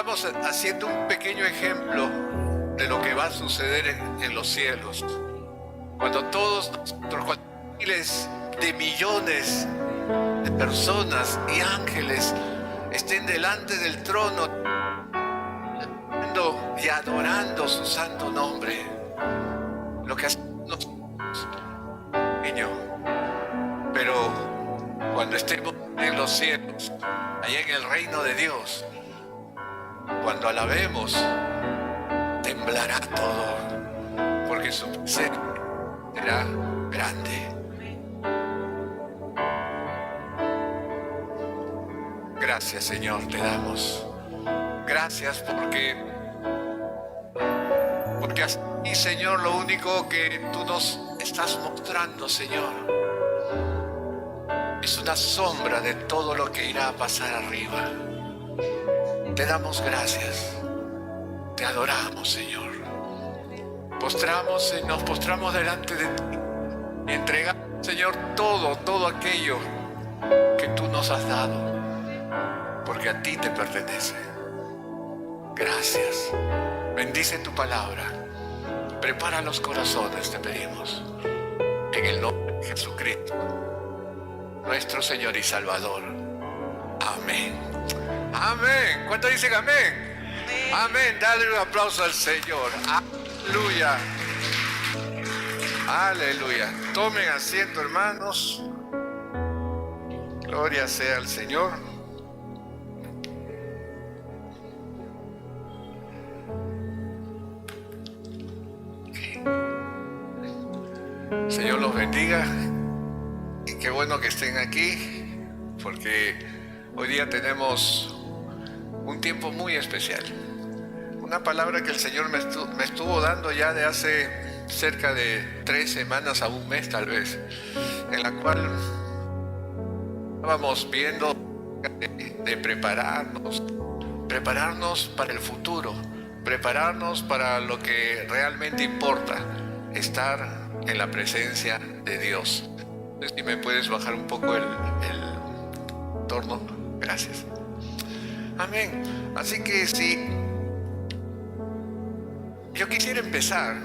estamos haciendo un pequeño ejemplo de lo que va a suceder en los cielos. Cuando todos nosotros, cuando miles de millones de personas y ángeles estén delante del trono y adorando su santo nombre, lo que hacemos nosotros, niño, pero cuando estemos en los cielos, allá en el reino de Dios, cuando alabemos, temblará todo, porque su presencia será grande. Gracias, Señor, te damos. Gracias porque así, Señor, lo único que tú nos estás mostrando, Señor, es una sombra de todo lo que irá a pasar arriba. Te damos gracias. Te adoramos, Señor. Nos postramos delante de ti y entregamos, Señor, todo aquello que tú nos has dado, porque a ti te pertenece. Gracias. Bendice tu palabra. Prepara los corazones, te pedimos. En el nombre de Jesucristo, nuestro Señor y Salvador. Amén. Amén. ¿Cuántos dicen amén? Amén. Amén. Dale un aplauso al Señor. Aleluya. Aleluya. Tomen asiento, hermanos. Gloria sea al Señor. Señor los bendiga y qué bueno que estén aquí, porque hoy día tenemos un tiempo muy especial. Una palabra que el Señor me estuvo dando ya de hace cerca de 3 semanas a un mes tal vez, en la cual estábamos viendo de prepararnos para el futuro, prepararnos para lo que realmente importa, estar en la presencia de Dios. Entonces, si me puedes bajar un poco el torno, gracias. Amén. Así que sí, yo quisiera empezar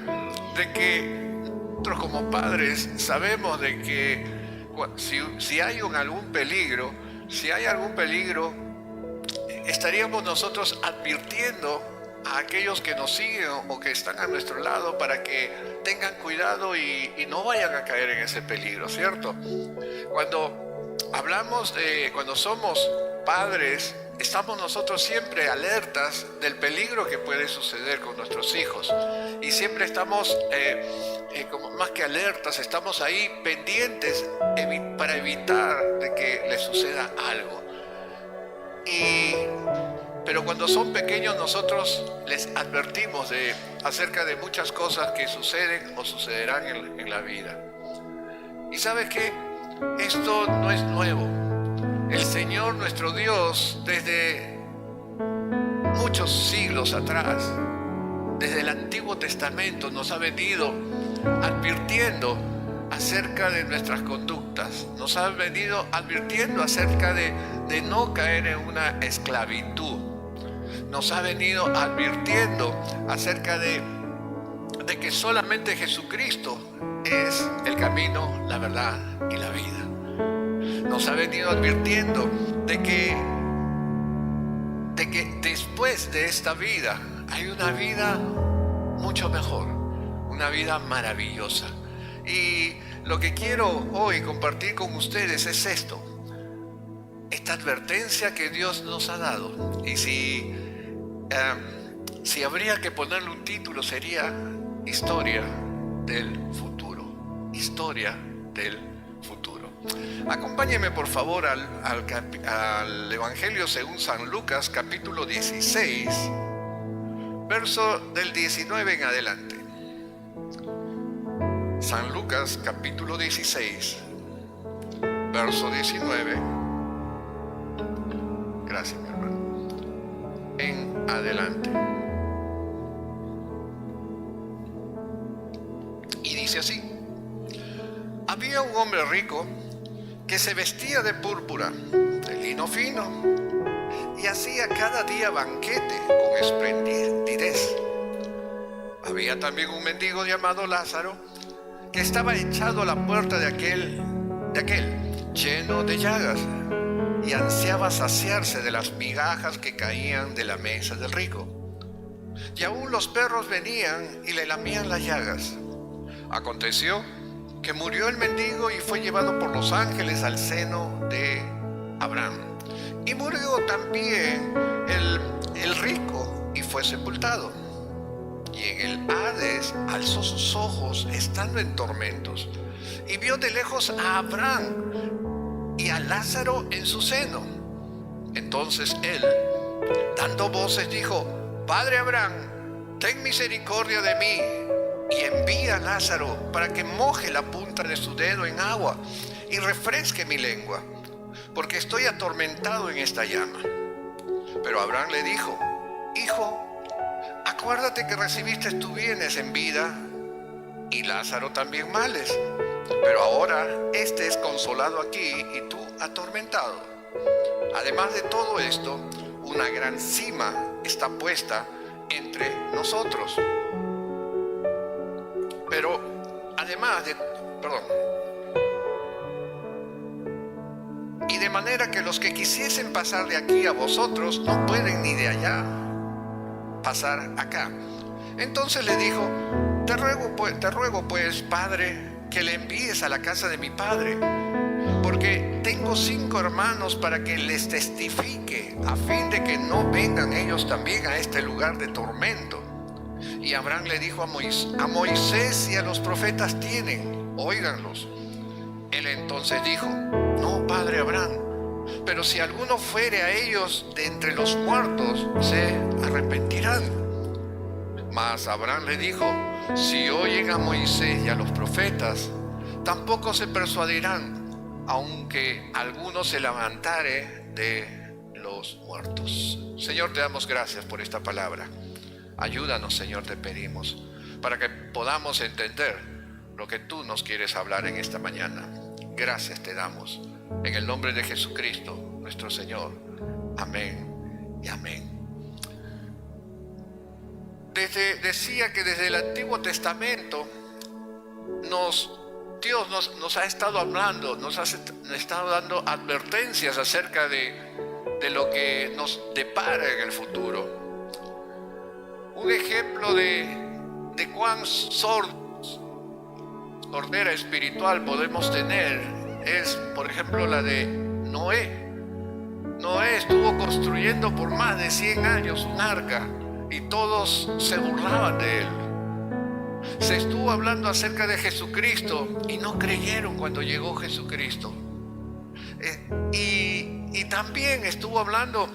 de que nosotros como padres sabemos de que si hay algún peligro, estaríamos nosotros advirtiendo a aquellos que nos siguen o que están a nuestro lado para que tengan cuidado y no vayan a caer en ese peligro, ¿cierto? Cuando somos padres, estamos nosotros siempre alertas del peligro que puede suceder con nuestros hijos, y siempre estamos como más que alertas, estamos ahí pendientes para evitar de que les suceda algo. Pero cuando son pequeños nosotros les advertimos acerca de muchas cosas que suceden o sucederán en la vida. ¿Y sabes qué? Esto no es nuevo. El Señor nuestro Dios, desde muchos siglos atrás, desde el Antiguo Testamento, nos ha venido advirtiendo acerca de nuestras conductas, nos ha venido advirtiendo acerca de no caer en una esclavitud, nos ha venido advirtiendo acerca de que solamente Jesucristo es el camino, la verdad y la vida. Nos ha venido advirtiendo de que después de esta vida hay una vida mucho mejor, una vida maravillosa. Y lo que quiero hoy compartir con ustedes es esta advertencia que Dios nos ha dado. Y si habría que ponerle un título, sería Historia del Futuro. Historia del Futuro. Acompáñenme por favor al Evangelio según San Lucas, capítulo 16, verso del 19 en adelante. San Lucas, capítulo 16, verso 19. Gracias, mi hermano. En adelante. Y dice así: había un hombre rico que se vestía de púrpura, de lino fino, y hacía cada día banquete con esplendidez. Había también un mendigo llamado Lázaro que estaba echado a la puerta de aquel lleno de llagas, y ansiaba saciarse de las migajas que caían de la mesa del rico. Y aún los perros venían y le lamían las llagas. Aconteció que murió el mendigo y fue llevado por los ángeles al seno de Abraham. Y murió también el rico y fue sepultado. Y en el Hades alzó sus ojos estando en tormentos, y vio de lejos a Abraham y a Lázaro en su seno. Entonces él, dando voces, dijo: Padre Abraham, ten misericordia de mí, y envía a Lázaro para que moje la punta de su dedo en agua y refresque mi lengua, porque estoy atormentado en esta llama. Pero Abraham le dijo: Hijo, acuérdate que recibiste tus bienes en vida y Lázaro también males, pero ahora este es consolado aquí y tú atormentado. Además de todo esto, una gran cima está puesta entre nosotros. Pero además de, y de manera que los que quisiesen pasar de aquí a vosotros no pueden ni de allá pasar acá. Entonces le dijo: te ruego pues, Padre, que le envíes a la casa de mi padre, porque tengo 5 hermanos, para que les testifique, a fin de que no vengan ellos también a este lugar de tormento. Y Abraham le dijo: a Moisés y a los profetas tienen, óiganlos. Él entonces dijo: no, Padre Abraham, pero si alguno fuere a ellos de entre los muertos, se arrepentirán. Mas Abraham le dijo: si oyen a Moisés y a los profetas, tampoco se persuadirán, aunque alguno se levantare de los muertos. Señor, te damos gracias por esta palabra. Ayúdanos, Señor, te pedimos, para que podamos entender lo que tú nos quieres hablar en esta mañana. Gracias te damos, en el nombre de Jesucristo, nuestro Señor. Amén y amén. Decía que desde el Antiguo Testamento Dios nos ha estado hablando, nos ha estado dando advertencias acerca de lo que nos depara en el futuro. Un ejemplo de cuán sordera espiritual podemos tener es, por ejemplo, la de Noé. Noé estuvo construyendo por más de 100 años un arca y todos se burlaban de él. Se estuvo hablando acerca de Jesucristo y no creyeron cuando llegó Jesucristo. Y también estuvo hablando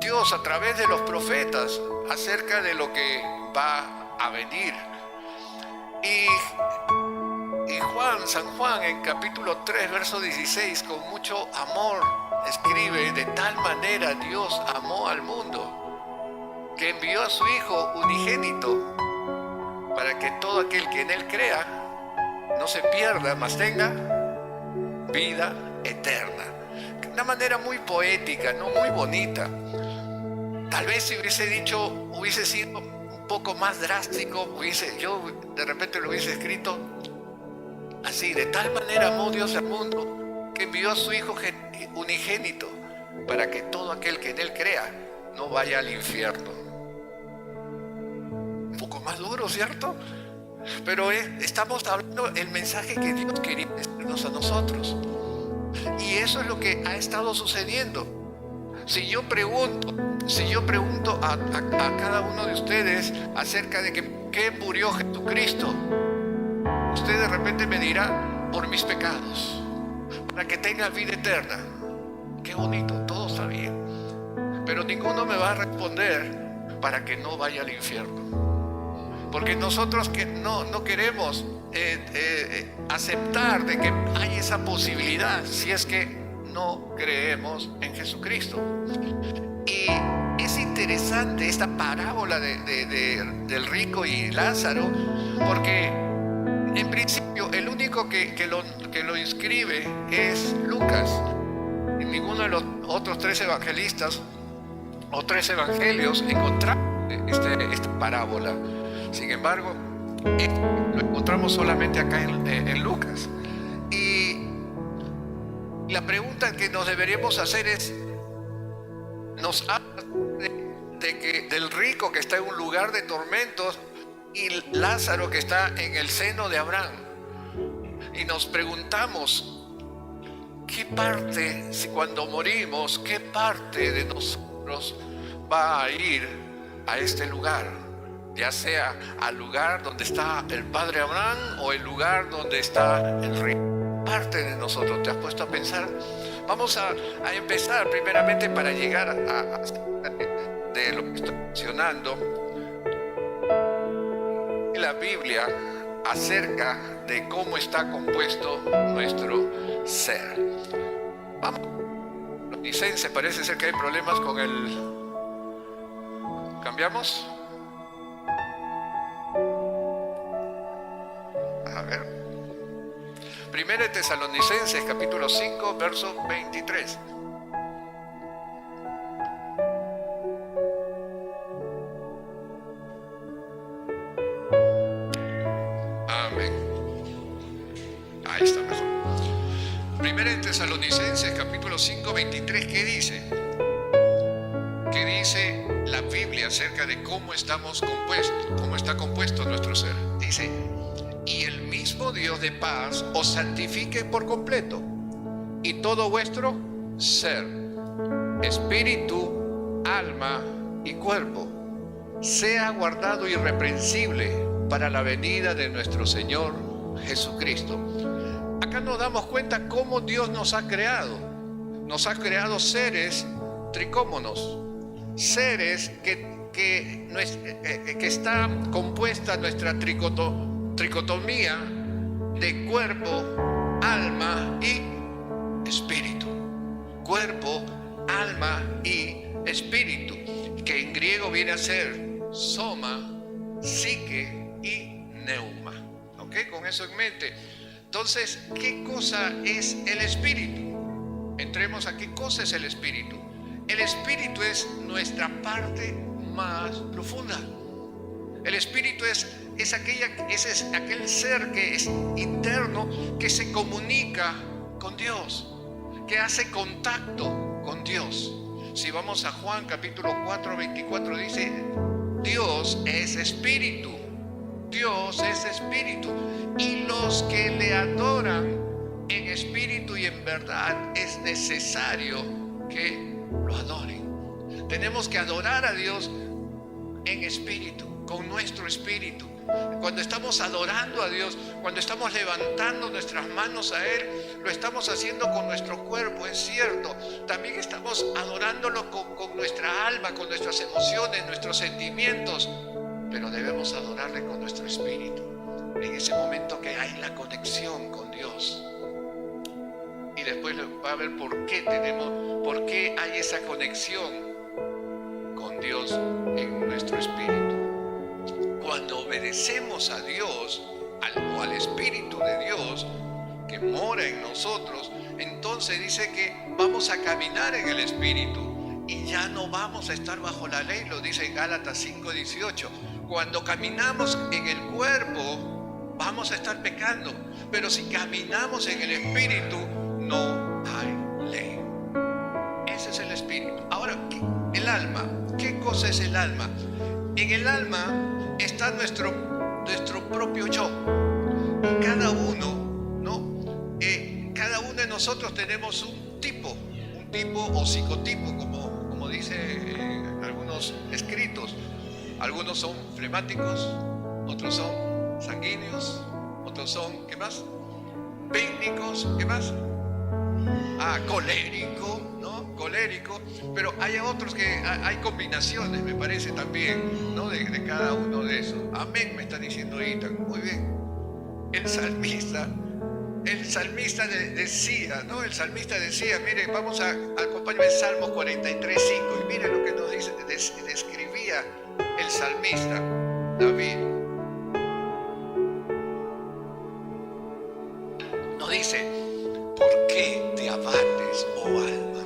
Dios a través de los profetas acerca de lo que va a venir. Y San Juan en capítulo 3 verso 16, con mucho amor escribe: de tal manera Dios amó al mundo, que envió a su Hijo unigénito, para que todo aquel que en él crea no se pierda, mas tenga vida eterna. De una manera muy poética, no muy bonita. Tal vez si hubiese sido un poco más drástico, yo de repente lo hubiese escrito así: de tal manera amó Dios al mundo, que envió a su Hijo unigénito, para que todo aquel que en él crea no vaya al infierno. Un poco más duro, ¿cierto? Pero estamos hablando el mensaje que Dios quería decirnos a nosotros. Y eso es lo que ha estado sucediendo. Si yo pregunto a cada uno de ustedes acerca de qué murió Jesucristo, usted de repente me dirá: por mis pecados, para que tenga vida eterna. Qué bonito, todo está bien. Pero ninguno me va a responder: para que no vaya al infierno. Porque nosotros que no queremos aceptar de que hay esa posibilidad, si es que no creemos en Jesucristo. Y es interesante esta parábola del rico y Lázaro, porque en principio el único que lo inscribe es Lucas. ninguno de los otros 3 evangelistas o 3 evangelios encontramos esta parábola. Sin embargo, lo encontramos solamente acá en Lucas. Y la pregunta que nos deberíamos hacer es, nos habla del rico que está en un lugar de tormentos y Lázaro que está en el seno de Abraham. Y nos preguntamos, ¿qué parte, si cuando morimos, qué parte de nosotros va a ir a este lugar? Ya sea al lugar donde está el padre Abraham o el lugar donde está el rico. Parte de nosotros, ¿te has puesto a pensar? Vamos a empezar primeramente para llegar a de lo que estoy mencionando en la Biblia acerca de cómo está compuesto nuestro ser. Vamos, License, parece ser que hay problemas con el... ¿Cambiamos? A ver. Primera de Tesalonicenses, capítulo 5, verso 23. Amén. Ahí está mejor. Primera de Tesalonicenses, capítulo 5, 23, ¿qué dice? ¿Qué dice la Biblia acerca de cómo estamos compuestos, cómo está compuesto nuestro ser? Dice: y el mismo Dios de paz os santifique por completo, y todo vuestro ser, espíritu, alma y cuerpo, sea guardado irreprensible para la venida de nuestro Señor Jesucristo. Acá nos damos cuenta cómo Dios nos ha creado. Nos ha creado seres tricómonos, seres que está compuesta nuestra tricotomía de cuerpo, alma y espíritu. Cuerpo, alma y espíritu, que en griego viene a ser soma, psique y neuma. ¿Ok? Con eso en mente. Entonces, ¿qué cosa es el espíritu? Entremos a qué cosa es el espíritu. El espíritu es nuestra parte más profunda. El espíritu es aquel ser que es interno, que se comunica con Dios, que hace contacto con Dios. Si vamos a Juan capítulo 4, 24, dice: Dios es espíritu. Dios es espíritu, y los que le adoran en espíritu y en verdad es necesario que lo adoren. Tenemos que adorar a Dios en espíritu, con nuestro espíritu. Cuando estamos adorando a Dios, cuando estamos levantando nuestras manos a Él, lo estamos haciendo con nuestro cuerpo, es cierto. También estamos adorándolo con nuestra alma, con nuestras emociones, nuestros sentimientos. Pero debemos adorarle con nuestro espíritu, en ese momento que hay la conexión con Dios. Y después va a ver por qué hay esa conexión con Dios en nuestro espíritu. Cuando obedecemos a Dios, o al Espíritu de Dios que mora en nosotros, entonces dice que vamos a caminar en el Espíritu y ya no vamos a estar bajo la ley, lo dice en Gálatas 5:18. Cuando caminamos en el cuerpo, vamos a estar pecando, pero si caminamos en el Espíritu, no hay ley. Ese es el Espíritu. Ahora, el alma. ¿Qué cosa es el alma? En el alma está nuestro propio yo. Cada uno, ¿no? Cada uno de nosotros tenemos un tipo o psicotipo, como dice algunos escritos. Algunos son flemáticos, otros son sanguíneos, otros son, ¿qué más? Vénicos, ¿qué más? Colérico, ¿no? Colérico, pero hay otros que hay combinaciones, me parece también, ¿no? De cada uno de esos. Amén, me está diciendo Itan. Muy bien. El salmista decía, ¿no? El salmista decía, miren, vamos a acompañarme en Salmos 43:5, y miren lo que nos dice, describía el salmista David. Nos dice: ¿por qué te abates, oh alma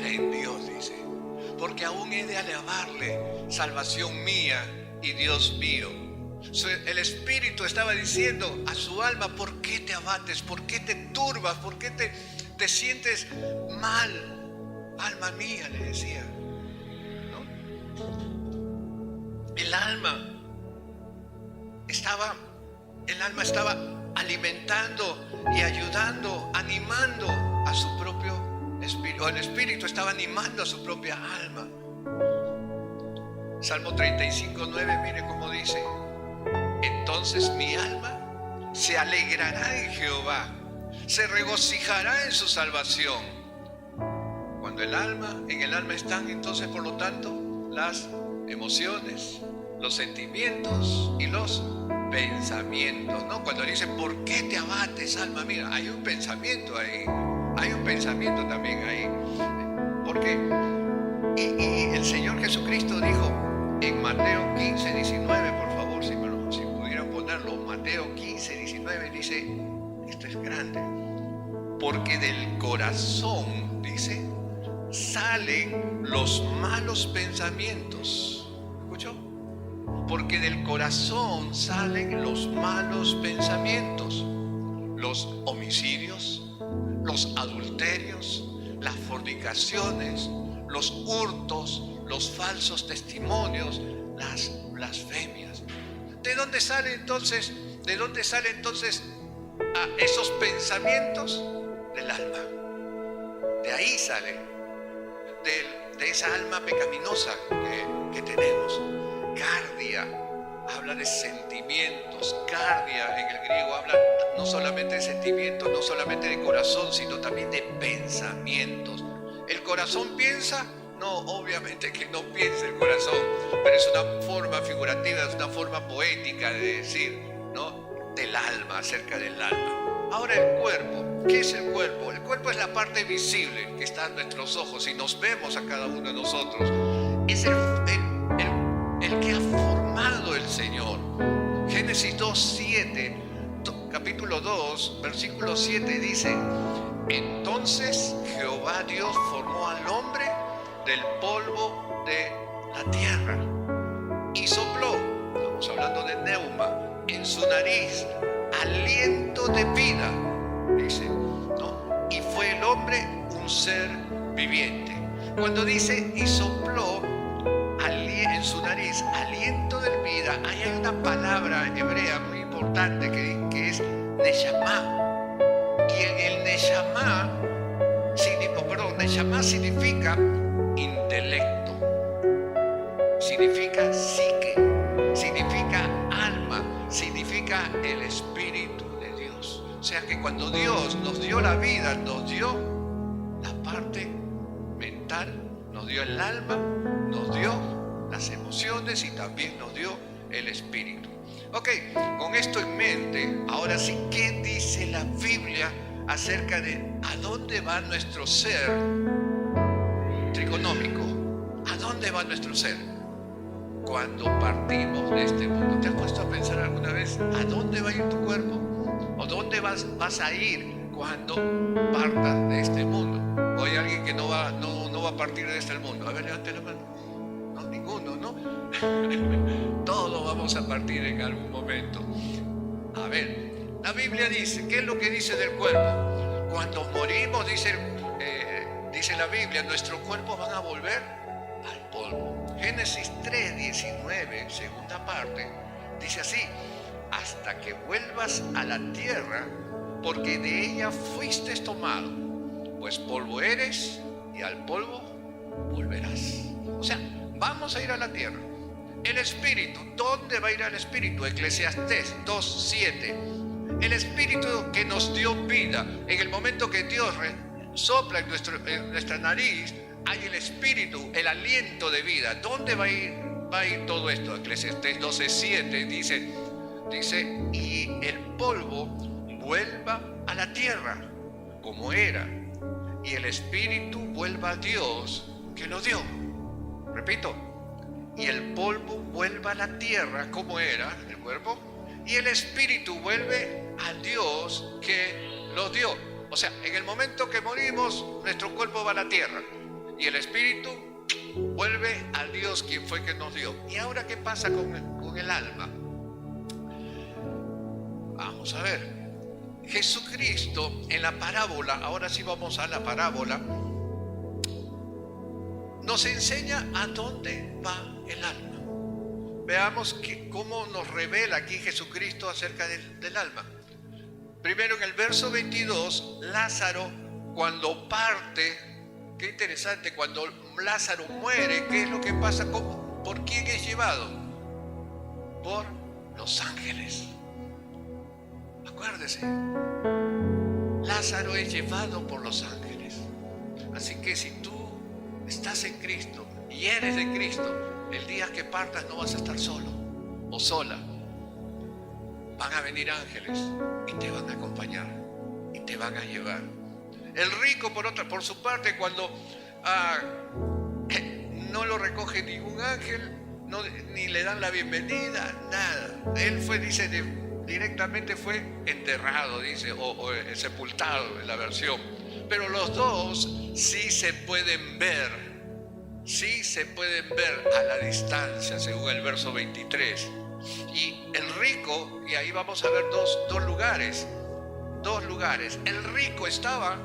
espera en Dios, dice, porque aún he de alabarle, salvación mía y Dios mío. El Espíritu estaba diciendo a su alma: ¿por qué te abates? ¿Por qué te turbas? ¿Por qué te sientes mal? Alma mía, le decía, ¿no? El alma estaba alimentando y ayudando, animando a su propio espíritu, o el Espíritu estaba animando a su propia alma. Salmo 35:9, mire cómo dice: entonces mi alma se alegrará en Jehová, se regocijará en su salvación. Cuando en el alma están entonces, por lo tanto, las emociones, los sentimientos y los pensamientos, ¿no? Cuando dice: ¿por qué te abates, alma mía? Hay un pensamiento ahí, hay un pensamiento también ahí. Porque y el Señor Jesucristo dijo en Mateo 15:19, por favor, si pudieran ponerlo, Mateo 15:19 dice, esto es grande: porque del corazón, dice, salen los malos pensamientos. ¿Escuchó? Porque del corazón salen los malos pensamientos, los homicidios, los adulterios, las fornicaciones, los hurtos, los falsos testimonios, las blasfemias. ¿De dónde salen entonces esos pensamientos? Del alma. De ahí sale, de esa alma pecaminosa que tenemos. Cardia habla de sentimientos. Cardia en el griego habla no solamente de sentimientos, no solamente de corazón, sino también de pensamientos. ¿El corazón piensa? No, obviamente que no piensa el corazón, pero es una forma figurativa, es una forma poética de decir, ¿no?, del alma, acerca del alma. Ahora, el cuerpo. ¿Qué es el cuerpo? El cuerpo es la parte visible que está en nuestros ojos y nos vemos a cada uno de nosotros. Es el que ha formado el Señor. Génesis 2:7, capítulo 2, versículo 7 dice: entonces Jehová Dios formó al hombre del polvo de la tierra y sopló, estamos hablando de neuma, en su nariz aliento de vida, dice, ¿no? Y fue el hombre un ser viviente. Cuando dice y sopló en su nariz aliento de vida, hay una palabra hebrea muy importante que es neshama. Y el neshama significa intelecto, significa psique, significa alma, significa el Espíritu de Dios. O sea que cuando Dios nos dio la vida, nos dio la parte mental, nos dio el alma, nos dio las emociones y también nos dio el Espíritu. Ok, con esto en mente, ahora sí, ¿qué dice la Biblia acerca de a dónde va nuestro ser trigonómico? ¿A dónde va nuestro ser cuando partimos de este mundo? ¿Te has puesto a pensar alguna vez a dónde va a ir tu cuerpo? ¿O dónde vas a ir cuando partas de este mundo? ¿O hay alguien que no va a partir de este mundo? A ver, levante la mano. No, ninguno, ¿no? Todos vamos a partir en algún momento. A ver, la Biblia dice, ¿qué es lo que dice del cuerpo? Cuando morimos, dice la Biblia, nuestros cuerpos van a volver al polvo. Génesis 3:19, segunda parte, dice así: hasta que vuelvas a la tierra, porque de ella fuiste tomado, pues polvo eres y al polvo volverás. O sea, vamos a ir a la tierra. El Espíritu, ¿dónde va a ir el Espíritu? Eclesiastés 2:7. El Espíritu que nos dio vida, en el momento que Dios sopla en nuestra nariz, hay el Espíritu, el aliento de vida. ¿Dónde va a ir todo esto? Eclesiastés 12:7 dice, y el polvo vuelva a la tierra como era, y el Espíritu vuelva a Dios que lo dio. Repito, y el polvo vuelva a la tierra como era, el cuerpo, y el Espíritu vuelve a Dios que lo dio. O sea, en el momento que morimos, nuestro cuerpo va a la tierra. y el espíritu vuelve al Dios quien fue que nos dio. ¿Y ahora qué pasa con el alma? Vamos a ver. Jesucristo en la parábola, ahora sí vamos a la parábola, nos enseña a dónde va el alma. Veamos cómo nos revela aquí Jesucristo acerca del alma. Primero en el verso 22, Lázaro cuando parte, qué interesante, cuando Lázaro muere, ¿qué es lo que pasa? ¿Por quién es llevado? Por los ángeles. Acuérdese, Lázaro es llevado por los ángeles. Así que si tú estás en Cristo y eres de Cristo, el día que partas no vas a estar solo o sola. Van a venir ángeles y te van a acompañar y te van a llevar. El rico por su parte, cuando no lo recoge ningún ángel, ni le dan la bienvenida, nada. Él fue, dice, directamente fue enterrado, dice, o sepultado en la versión. Pero los dos sí se pueden ver a la distancia, según el verso 23. Y el rico, y ahí vamos a ver dos lugares. El rico estaba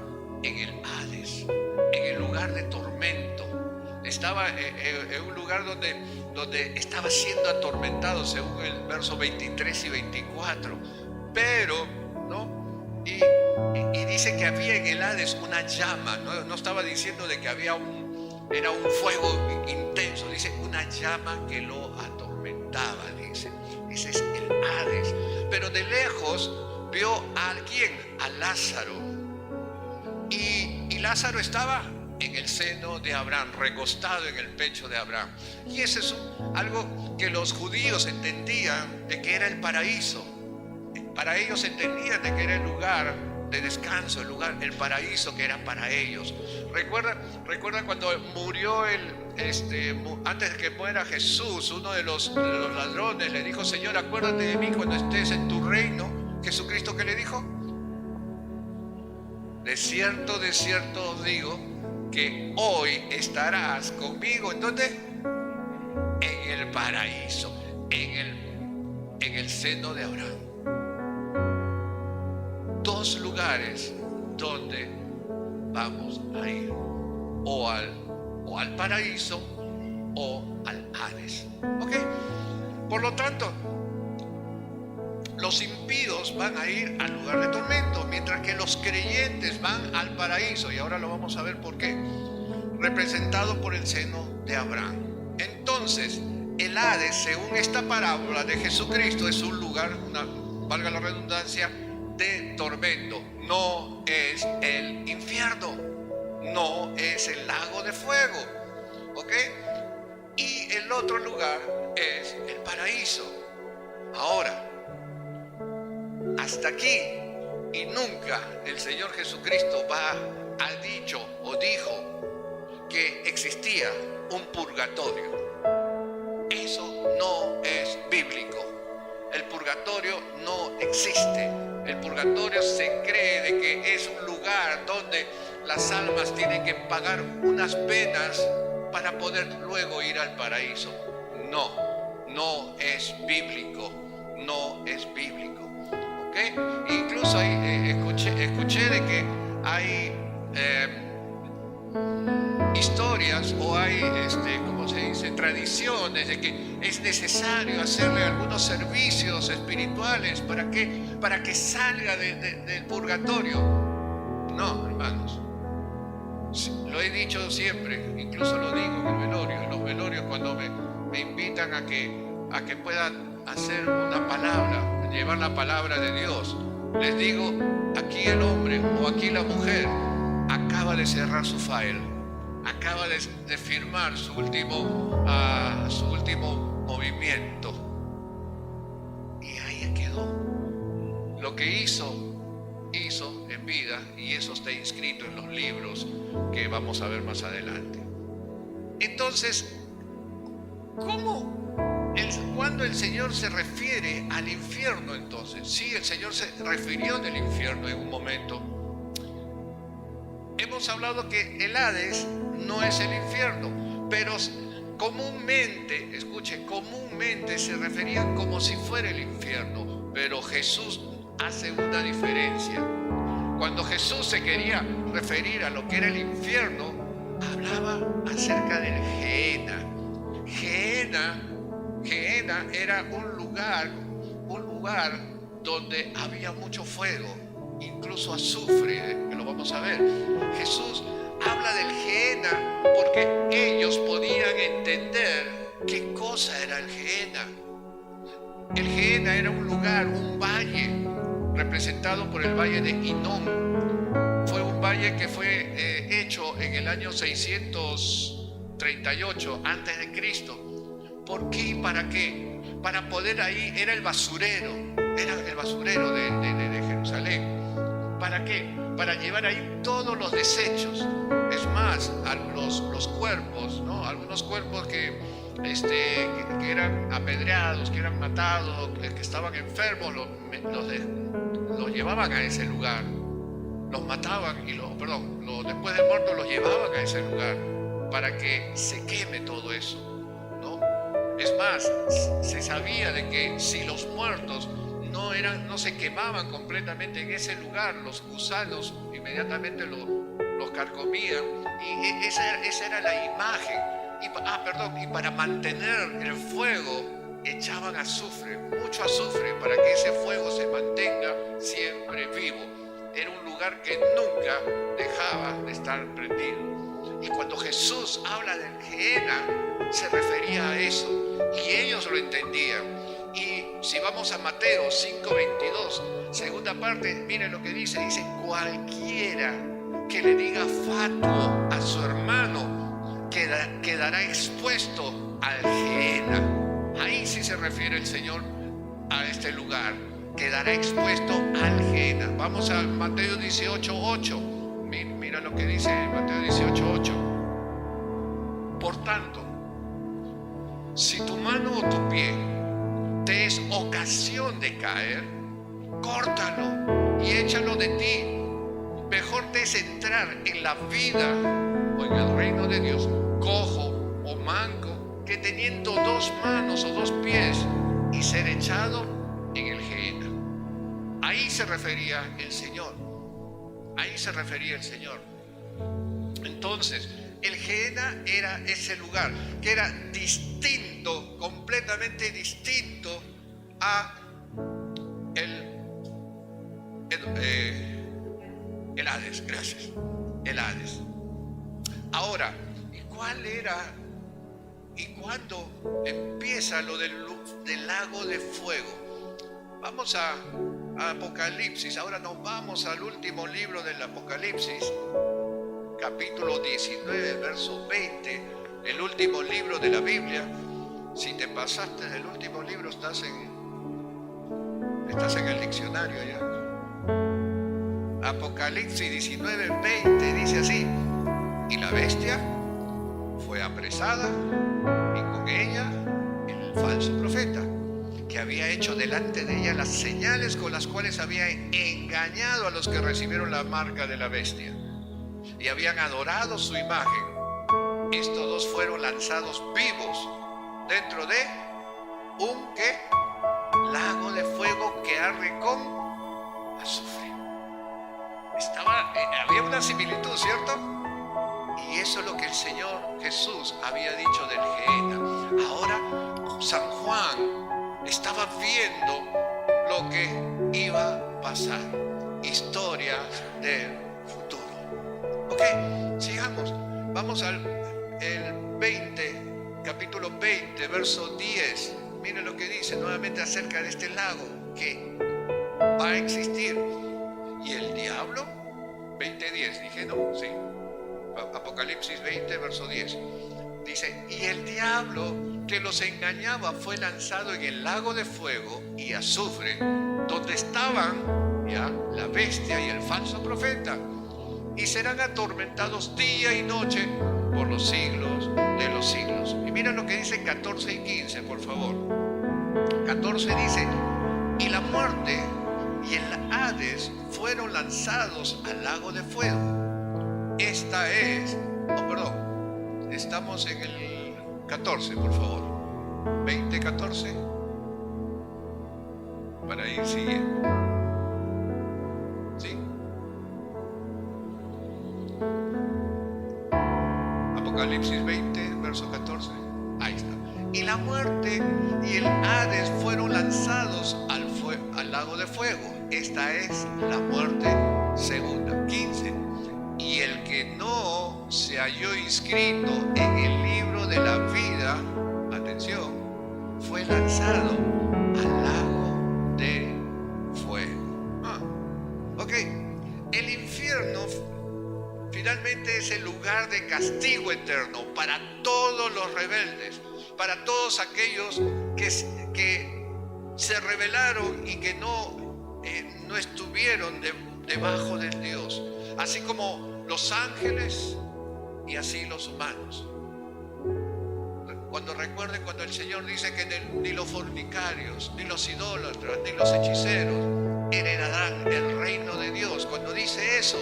en el Hades, en el lugar de tormento. Estaba en un lugar donde estaba siendo atormentado, según el verso 23 y 24. Pero, ¿no? Y dice que había en el Hades una llama. No estaba diciendo de que era un fuego intenso. Dice una llama que lo atormentaba, dice. Ese es el Hades. Pero de lejos vio a alguien, a Lázaro. Y Lázaro estaba en el seno de Abraham, recostado en el pecho de Abraham. Y ese es algo que los judíos entendían de que era el paraíso. Para ellos entendían de que era el lugar de descanso, el paraíso que era para ellos. Recuerda cuando murió antes de que muera Jesús, uno de los ladrones le dijo: Señor, acuérdate de mí cuando estés en tu reino. Jesucristo, ¿qué le dijo? De cierto os digo que hoy estarás conmigo. ¿En dónde? En el paraíso, en el seno de Abraham. Dos lugares donde vamos a ir, o al paraíso o al Hades. ¿Ok? Por lo tanto, los impíos van a ir al lugar de tormento, mientras que los creyentes van al paraíso. Y ahora lo vamos a ver por qué. Representado por el seno de Abraham. Entonces, el Hades, según esta parábola de Jesucristo, es un lugar, valga la redundancia, de tormento. No es el infierno, no es el lago de fuego. ¿Ok? Y el otro lugar es el paraíso. Ahora, hasta aquí y nunca el Señor Jesucristo ha dicho o dijo que existía un purgatorio. Eso no es bíblico. El purgatorio no existe. El purgatorio se cree de que es un lugar donde las almas tienen que pagar unas penas para poder luego ir al paraíso. No es bíblico. No es bíblico. ¿Okay? Incluso ahí escuché de que hay historias o hay, ¿cómo se dice?, tradiciones de que es necesario hacerle algunos servicios espirituales para que salga del purgatorio. No, hermanos, lo he dicho siempre, incluso lo digo en el velorio. En los velorios, cuando me invitan a que pueda hacer una palabra, llevar la palabra de Dios, les digo: aquí el hombre o aquí la mujer acaba de cerrar su file, acaba de firmar su último movimiento, y ahí quedó. Lo que hizo en vida, y eso está inscrito en los libros que vamos a ver más adelante. Entonces, cuando el Señor se refiere al infierno, entonces, sí, el Señor se refirió del infierno en un momento. Hemos hablado que el Hades no es el infierno, pero comúnmente, escuche, comúnmente se referían como si fuera el infierno, pero Jesús hace una diferencia. Cuando Jesús se quería referir a lo que era el infierno, hablaba acerca del Gehenna. Gehenna era un lugar donde había mucho fuego, incluso azufre, que lo vamos a ver. Jesús habla del Gehenna porque ellos podían entender qué cosa era el Gehenna. El Gehenna era un lugar, un valle, representado por el valle de Hinnom. Fue un valle que fue hecho en el año 638 antes de Cristo. ¿Por qué y para qué? Para poder ahí, era el basurero de Jerusalén. ¿Para qué? Para llevar ahí todos los desechos. Es más, los cuerpos, ¿no? Algunos cuerpos que eran apedreados, que eran matados, que estaban enfermos, los llevaban a ese lugar. Los mataban y después de muertos los llevaban a ese lugar para que se queme todo eso, ¿no? Es más, se sabía de que si los muertos no se quemaban completamente en ese lugar, los gusanos inmediatamente los carcomían, y esa era la imagen. Y para mantener el fuego echaban azufre, mucho azufre, para que ese fuego se mantenga siempre vivo. Era un lugar que nunca dejaba de estar prendido. Y cuando Jesús habla del Gehenna, se refería a eso, y ellos lo entendían. Y si vamos a Mateo 5:22, segunda parte, miren lo que dice: cualquiera que le diga fatuo a su hermano quedará expuesto al Gehenna. Ahí sí se refiere el Señor a este lugar, quedará expuesto al Gehenna. Vamos a Mateo 18:8. Mira lo que dice Mateo 18:8. Por tanto, si tu mano o tu pie te es ocasión de caer, córtalo y échalo de ti. Mejor te es entrar en la vida o en el reino de Dios cojo o manco, que teniendo dos manos o dos pies y ser echado en el Gehenna. Ahí se refería el Señor. Ahí se refería el Señor. Entonces, el Gehenna era ese lugar que era distinto, completamente distinto a el Hades. Gracias. El Hades. Ahora, ¿y cuál era y cuándo empieza lo del lago de fuego? Vamos a Apocalipsis. Ahora nos vamos al último libro del Apocalipsis, capítulo 19, verso 20, el último libro de la Biblia. Si te pasaste del último libro, estás en el diccionario ya. Apocalipsis 19, 20 dice así: y la bestia fue apresada, y con ella el falso profeta, que había hecho delante de ella las señales con las cuales había engañado a los que recibieron la marca de la bestia y habían adorado su imagen. Estos dos fueron lanzados vivos dentro de un lago de fuego que arde con azufre. Había una similitud, ¿cierto? Y eso es lo que el Señor Jesús había dicho del Gehenna. Ahora San Juan estaba viendo lo que iba a pasar. Historias del futuro. Ok, sigamos. Vamos al 20, capítulo 20, verso 10. Miren lo que dice nuevamente acerca de este lago que va a existir. Y el diablo, 20:10, dije, ¿no? Sí. Apocalipsis 20, verso 10. Dice: y el diablo que los engañaba fue lanzado en el lago de fuego y azufre, donde estaban ya la bestia y el falso profeta, y serán atormentados día y noche por los siglos de los siglos. Y mira lo que dice 14 y 15, por favor. 14 dice: y la muerte y el Hades fueron lanzados al lago de fuego. estamos en el 14, por favor. 20:14. Para ir siguiendo. ¿Sí? Apocalipsis 20, verso 14. Ahí está. Y la muerte y el Hades fueron lanzados al lago de fuego. Esta es la muerte segunda. 15. Y el que no se halló inscrito en el libro de la vida, atención, fue lanzado al lago de fuego. Ok. El infierno finalmente es el lugar de castigo eterno para todos los rebeldes, para todos aquellos que se rebelaron y que no estuvieron debajo de Dios, así como los ángeles y así los humanos. Recuerden cuando el Señor dice que ni los fornicarios, ni los idólatras, ni los hechiceros heredarán el reino de Dios. Cuando dice eso,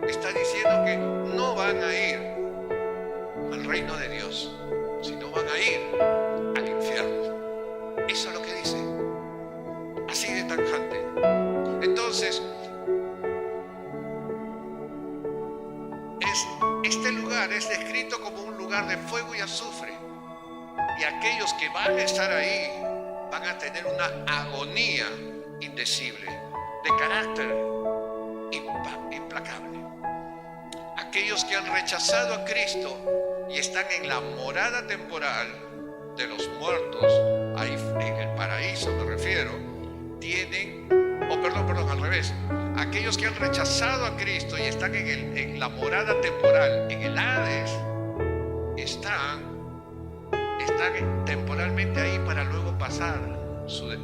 está diciendo que no van a ir al reino de Dios, sino van a ir al infierno. Eso es lo que dice. Así de tajante. Entonces, este lugar es descrito como un lugar de fuego y azufre. Y aquellos que van a estar ahí van a tener una agonía indecible, de carácter implacable. Aquellos que han rechazado a Cristo y están en la morada temporal de los muertos, ahí en el paraíso me refiero, al revés. Aquellos que han rechazado a Cristo y están en la morada temporal, en el Hades, están temporalmente ahí para luego pasar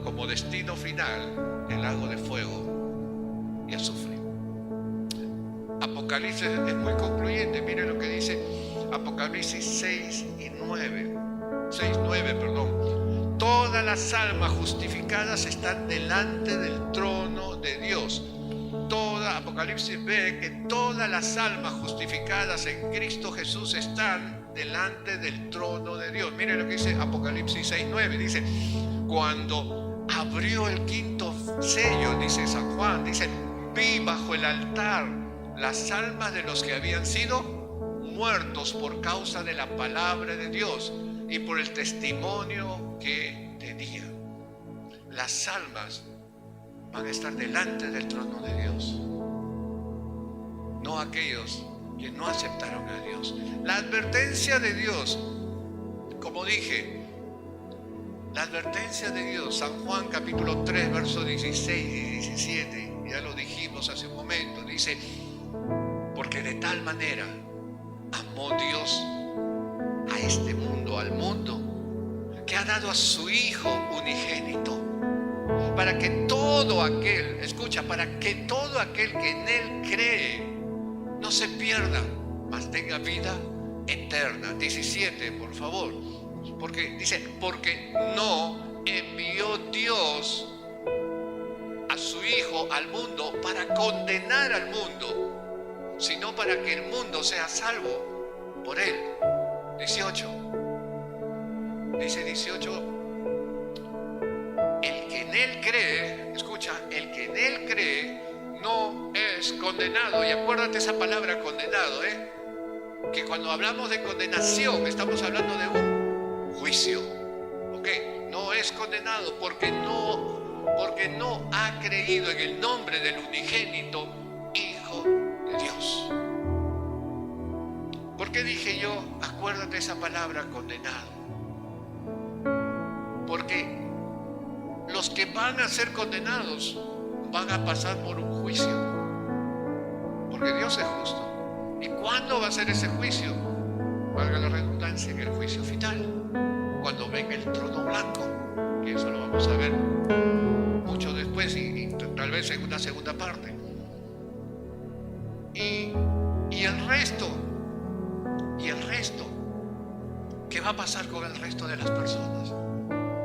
como destino final el lago de fuego y azufre. Apocalipsis es muy concluyente. Miren lo que dice Apocalipsis 6:9. Todas las almas justificadas están delante del trono de Dios. Apocalipsis ve que todas las almas justificadas en Cristo Jesús están delante del trono de Dios. Miren lo que dice Apocalipsis 6:9. Dice, cuando abrió el quinto sello, dice San Juan, dice, vi bajo el altar las almas de los que habían sido muertos por causa de la palabra de Dios y por el testimonio que tenían. Las almas van a estar delante del trono de Dios, no aquellos que no aceptaron a Dios. La advertencia de Dios, como dije, la advertencia de Dios, San Juan capítulo 3, versos 16 y 17, ya lo dijimos hace un momento, dice, porque de tal manera amó Dios a este mundo, al mundo, que ha dado a su Hijo unigénito, para que todo aquel, para que todo aquel que en Él cree no se pierda, mas tenga vida eterna. 17, por favor. Porque dice, porque no envió Dios a su Hijo al mundo para condenar al mundo, sino para que el mundo sea salvo por Él. 18. Dice 18. El que en Él cree, el que en Él cree no es condenado. Y acuérdate esa palabra condenado, que cuando hablamos de condenación estamos hablando de un juicio. ¿Ok? No es condenado porque no ha creído en el nombre del unigénito Hijo de Dios. ¿Por qué dije yo, acuérdate esa palabra condenado? Porque los que van a ser condenados van a pasar por un juicio, porque Dios es justo. ¿Y cuándo va a ser ese juicio? Valga la redundancia, en el juicio final, cuando venga el trono blanco, que eso lo vamos a ver mucho después y tal vez en una segunda parte. Y el resto, ¿qué va a pasar con el resto de las personas?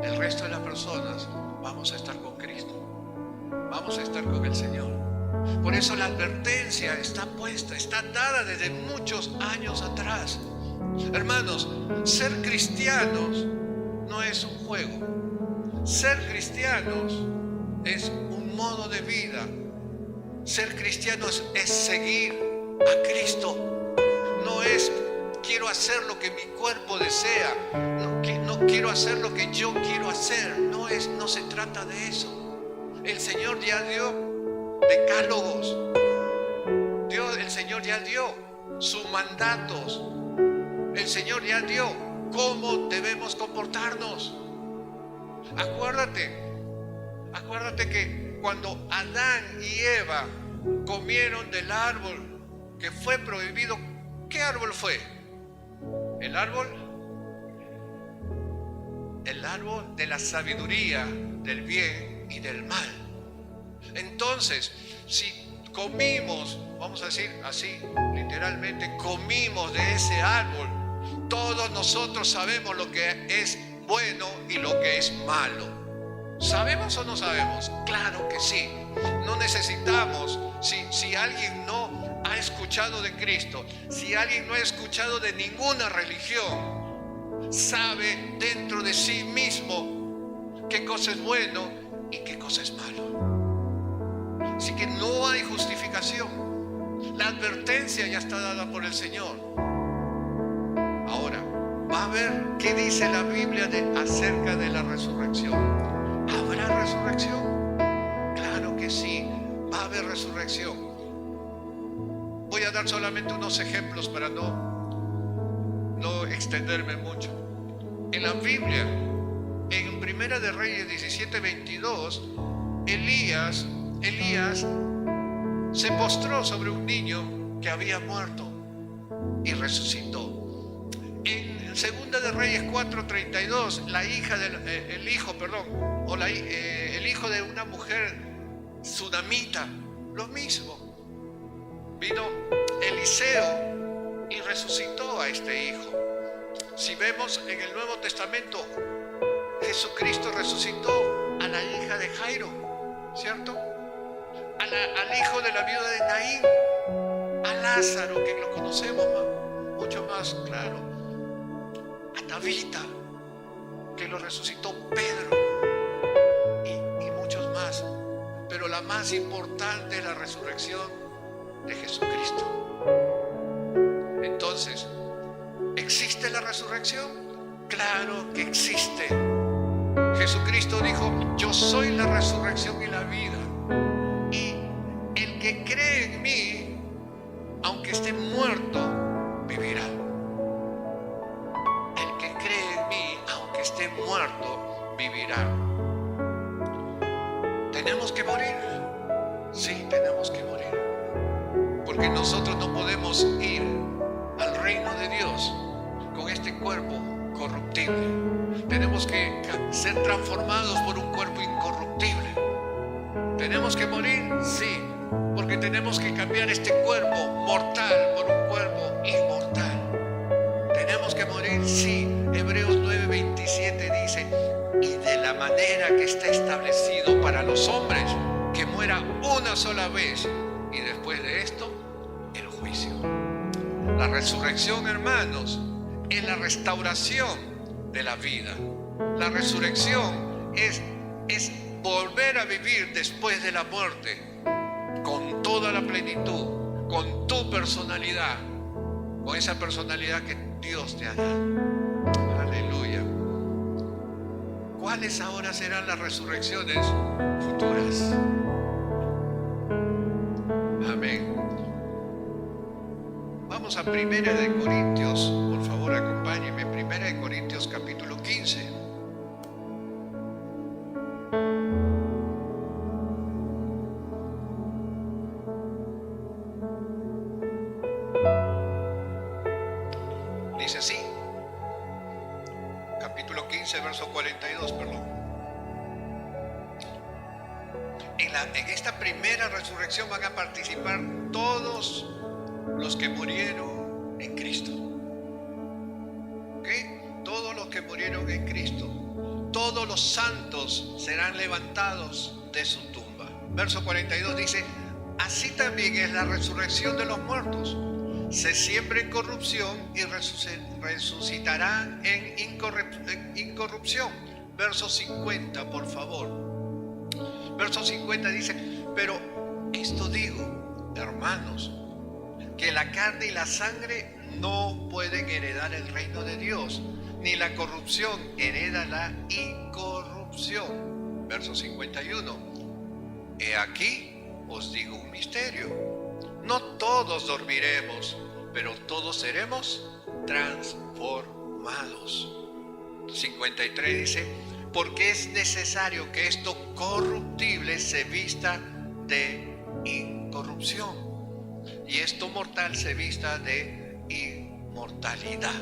El resto de las personas vamos a estar con Cristo, vamos a estar con el Señor. Por eso la advertencia está puesta, está dada desde muchos años atrás. Hermanos, ser cristianos no es un juego. Ser cristianos es un modo de vida. Ser cristianos es seguir a Cristo. No es quiero hacer lo que mi cuerpo desea. No quiero hacer lo que yo quiero hacer. No se trata de eso. El Señor ya dio decálogos. El Señor ya dio sus mandatos. El Señor ya dio cómo debemos comportarnos. Acuérdate que cuando Adán y Eva comieron del árbol que fue prohibido, ¿qué árbol fue? El árbol de la sabiduría, del bien y del mal. Entonces, si comimos, vamos a decir así, literalmente, comimos de ese árbol, todos nosotros sabemos lo que es bueno y lo que es malo. ¿Sabemos o no sabemos? Claro que sí. No necesitamos, si alguien no ha escuchado de Cristo, si alguien no ha escuchado de ninguna religión, sabe dentro de sí mismo qué cosa es bueno y qué cosa es malo. Así que no hay justificación. La advertencia ya está dada por el Señor. Ahora, va a ver qué dice la Biblia acerca de la resurrección. ¿Habrá resurrección? Claro que sí, va a haber resurrección. Voy a dar solamente unos ejemplos para no extenderme mucho. En la Biblia, en Primera de Reyes 17:22, Elías se postró sobre un niño que había muerto y resucitó. En Segunda de Reyes 4:32, el hijo de una mujer sunamita, lo mismo. Vino Eliseo y resucitó a este hijo. Si vemos en el Nuevo Testamento, Jesucristo resucitó a la hija de Jairo, ¿cierto? Al hijo de la viuda de Naín, a Lázaro, que lo conocemos mucho más claro, a Tabita, que lo resucitó Pedro, y muchos más. Pero la más importante es la resurrección de Jesucristo. Entonces, ¿existe la resurrección? Claro que existe. Jesucristo dijo: yo soy la resurrección y la vida, y el que cree en mí, aunque esté muerto, vivirá. El que cree en mí, aunque esté muerto, vivirá. ¿Tenemos que morir? Sí, tenemos que morir, porque nosotros no podemos ir al reino de Dios con este cuerpo corruptible. Tenemos que ser transformados por un cuerpo incorruptible. ¿Tenemos que morir? Sí, porque tenemos que cambiar este cuerpo mortal por un cuerpo inmortal. ¿Tenemos que morir? Sí. Hebreos 9:27 dice: y de la manera que está establecido para los hombres, que muera una sola vez, y después de esto, el juicio. La resurrección, hermanos, es la restauración de la vida. La resurrección es volver a vivir después de la muerte con toda la plenitud, con tu personalidad, con esa personalidad que Dios te ha dado. Aleluya. ¿Cuáles ahora serán las resurrecciones futuras? Amén. Vamos a Primera de Corintios, por favor acompáñenme. Primera de Corintios capítulo 15. Dice así, capítulo 15, verso 42, perdón. En esta primera resurrección van a participar todos los que murieron en Cristo. ¿Ok? Todos los que murieron en Cristo. Todos los santos serán levantados de su tumba. Verso 42 dice: así también es la resurrección de los muertos. se siembra en corrupción y resucitará en incorrupción. Verso 50, por favor. Verso 50 dice: pero esto digo, hermanos, que la carne y la sangre no pueden heredar el reino de Dios, ni la corrupción hereda la incorrupción. Verso 51. He aquí os digo un misterio. No todos dormiremos, pero todos seremos transformados. 53 dice: porque es necesario que esto corruptible se vista de incorrupción y esto mortal se vista de inmortalidad.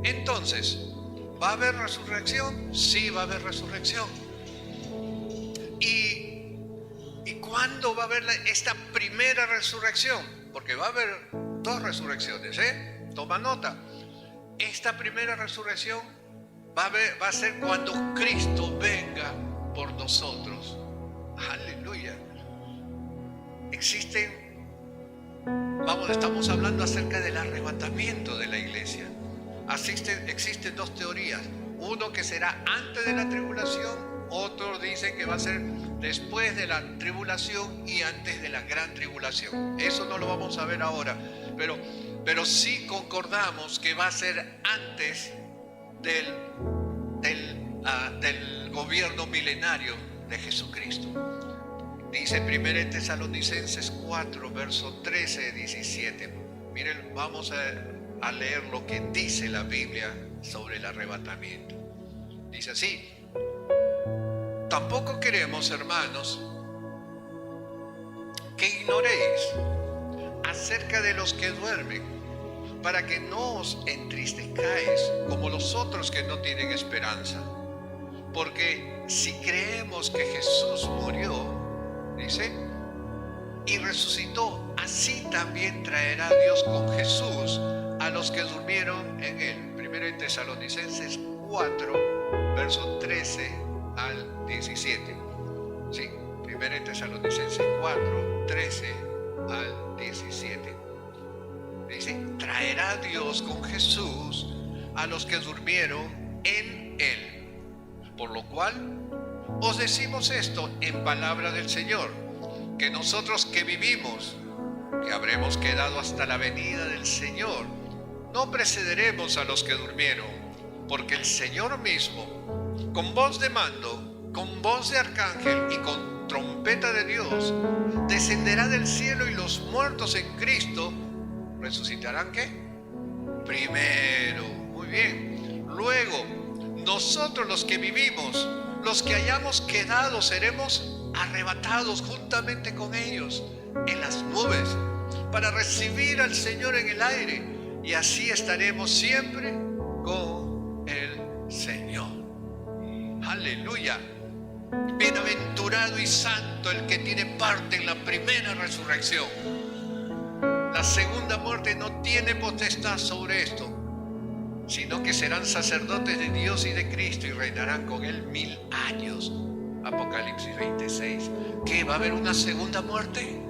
Entonces, ¿va a haber resurrección? Sí, va a haber resurrección. ¿Y cuándo va a haber esta primera resurrección? Porque va a haber dos resurrecciones, Toma nota. Esta primera resurrección va a ser cuando Cristo venga por nosotros. Aleluya. Estamos hablando acerca del arrebatamiento de la iglesia. Existen dos teorías. Uno que será antes de la tribulación, otros dicen que va a ser después de la tribulación y antes de la gran tribulación. Eso no lo vamos a ver ahora, pero sí concordamos que va a ser antes del gobierno milenario de Jesucristo. Dice 1 Tesalonicenses 4, verso 13, 17. Miren, vamos a leer lo que dice la Biblia sobre el arrebatamiento. Dice así: tampoco queremos, hermanos, que ignoréis acerca de los que duermen, para que no os entristezcáis como los otros que no tienen esperanza. Porque si creemos que Jesús murió, dice, y resucitó, así también traerá Dios con Jesús a los que durmieron en él. 1 Tesalonicenses 4, versos 13 al 17. Sí, 1 Tesalonicenses 4, 13 al 17. Dice: traerá Dios con Jesús a los que durmieron en él. Por lo cual os decimos esto en palabra del Señor, que nosotros que vivimos, que habremos quedado hasta la venida del Señor, no precederemos a los que durmieron, porque el Señor mismo, con voz de mando, con voz de arcángel y con trompeta de Dios, descenderá del cielo, y los muertos en Cristo resucitarán, ¿qué? Primero. Muy bien. Luego, nosotros los que vivimos, los que hayamos quedado, seremos arrebatados juntamente con ellos en las nubes para recibir al Señor en el aire, y así estaremos siempre con el Señor. Aleluya. Bienaventurado y santo el que tiene parte en la primera resurrección. La segunda muerte no tiene potestad sobre esto, sino que serán sacerdotes de Dios y de Cristo y reinarán con él 1000 años. Apocalipsis 26. ¿Qué? ¿Va a haber una segunda muerte?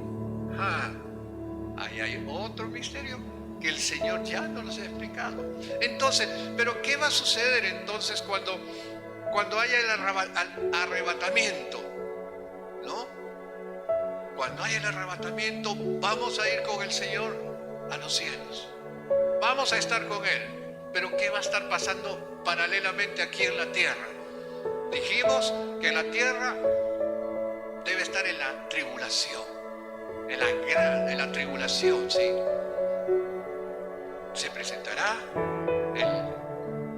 Ahí hay otro misterio que el Señor ya nos los ha explicado. Entonces, ¿pero qué va a suceder entonces cuando haya el arrebatamiento? ¿No? Cuando haya el arrebatamiento, vamos a ir con el Señor a los cielos. Vamos a estar con Él. Pero ¿qué va a estar pasando paralelamente aquí en la tierra? Dijimos que la tierra debe estar en la tribulación. En la tribulación, ¿sí? Se presentará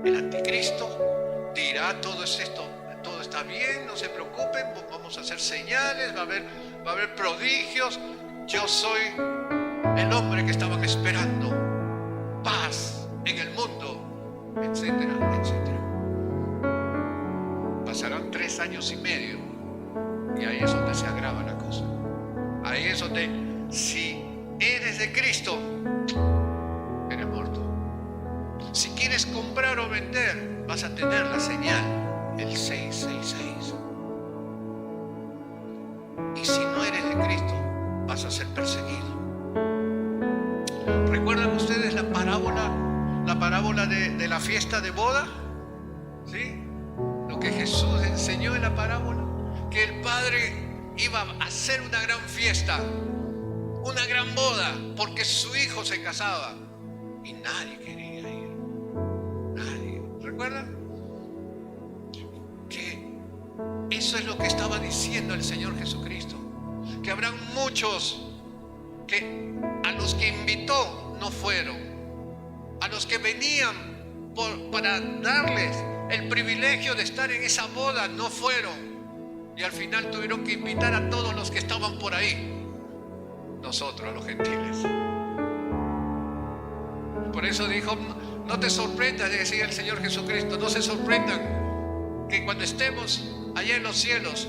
el anticristo, dirá: todo está bien, no se preocupen, vamos a hacer señales, va a haber prodigios. Yo soy el hombre que estaban esperando, paz en el mundo, etcétera, etcétera. Pasarán 3 años y medio y ahí es donde se agrava la cosa. Ahí es donde, si eres de Cristo, eres muerto. Si quieres comprar o vender, vas a tener la señal, el 666. Y si no eres de Cristo, vas a ser perseguido. Recuerda parábola de la fiesta de boda? ¿Sí? Lo que Jesús enseñó en la parábola, que el Padre iba a hacer una gran fiesta, una gran boda, porque su hijo se casaba y nadie quería ir. Nadie. ¿Recuerdan? Que eso es lo que estaba diciendo el Señor Jesucristo, que habrán muchos que a los que invitó no fueron, a los que venían para darles el privilegio de estar en esa boda no fueron, y al final tuvieron que invitar a todos los que estaban por ahí, nosotros, a los gentiles. Por eso dijo: no te sorprendas, decía el Señor Jesucristo, no se sorprendan que cuando estemos allá en los cielos,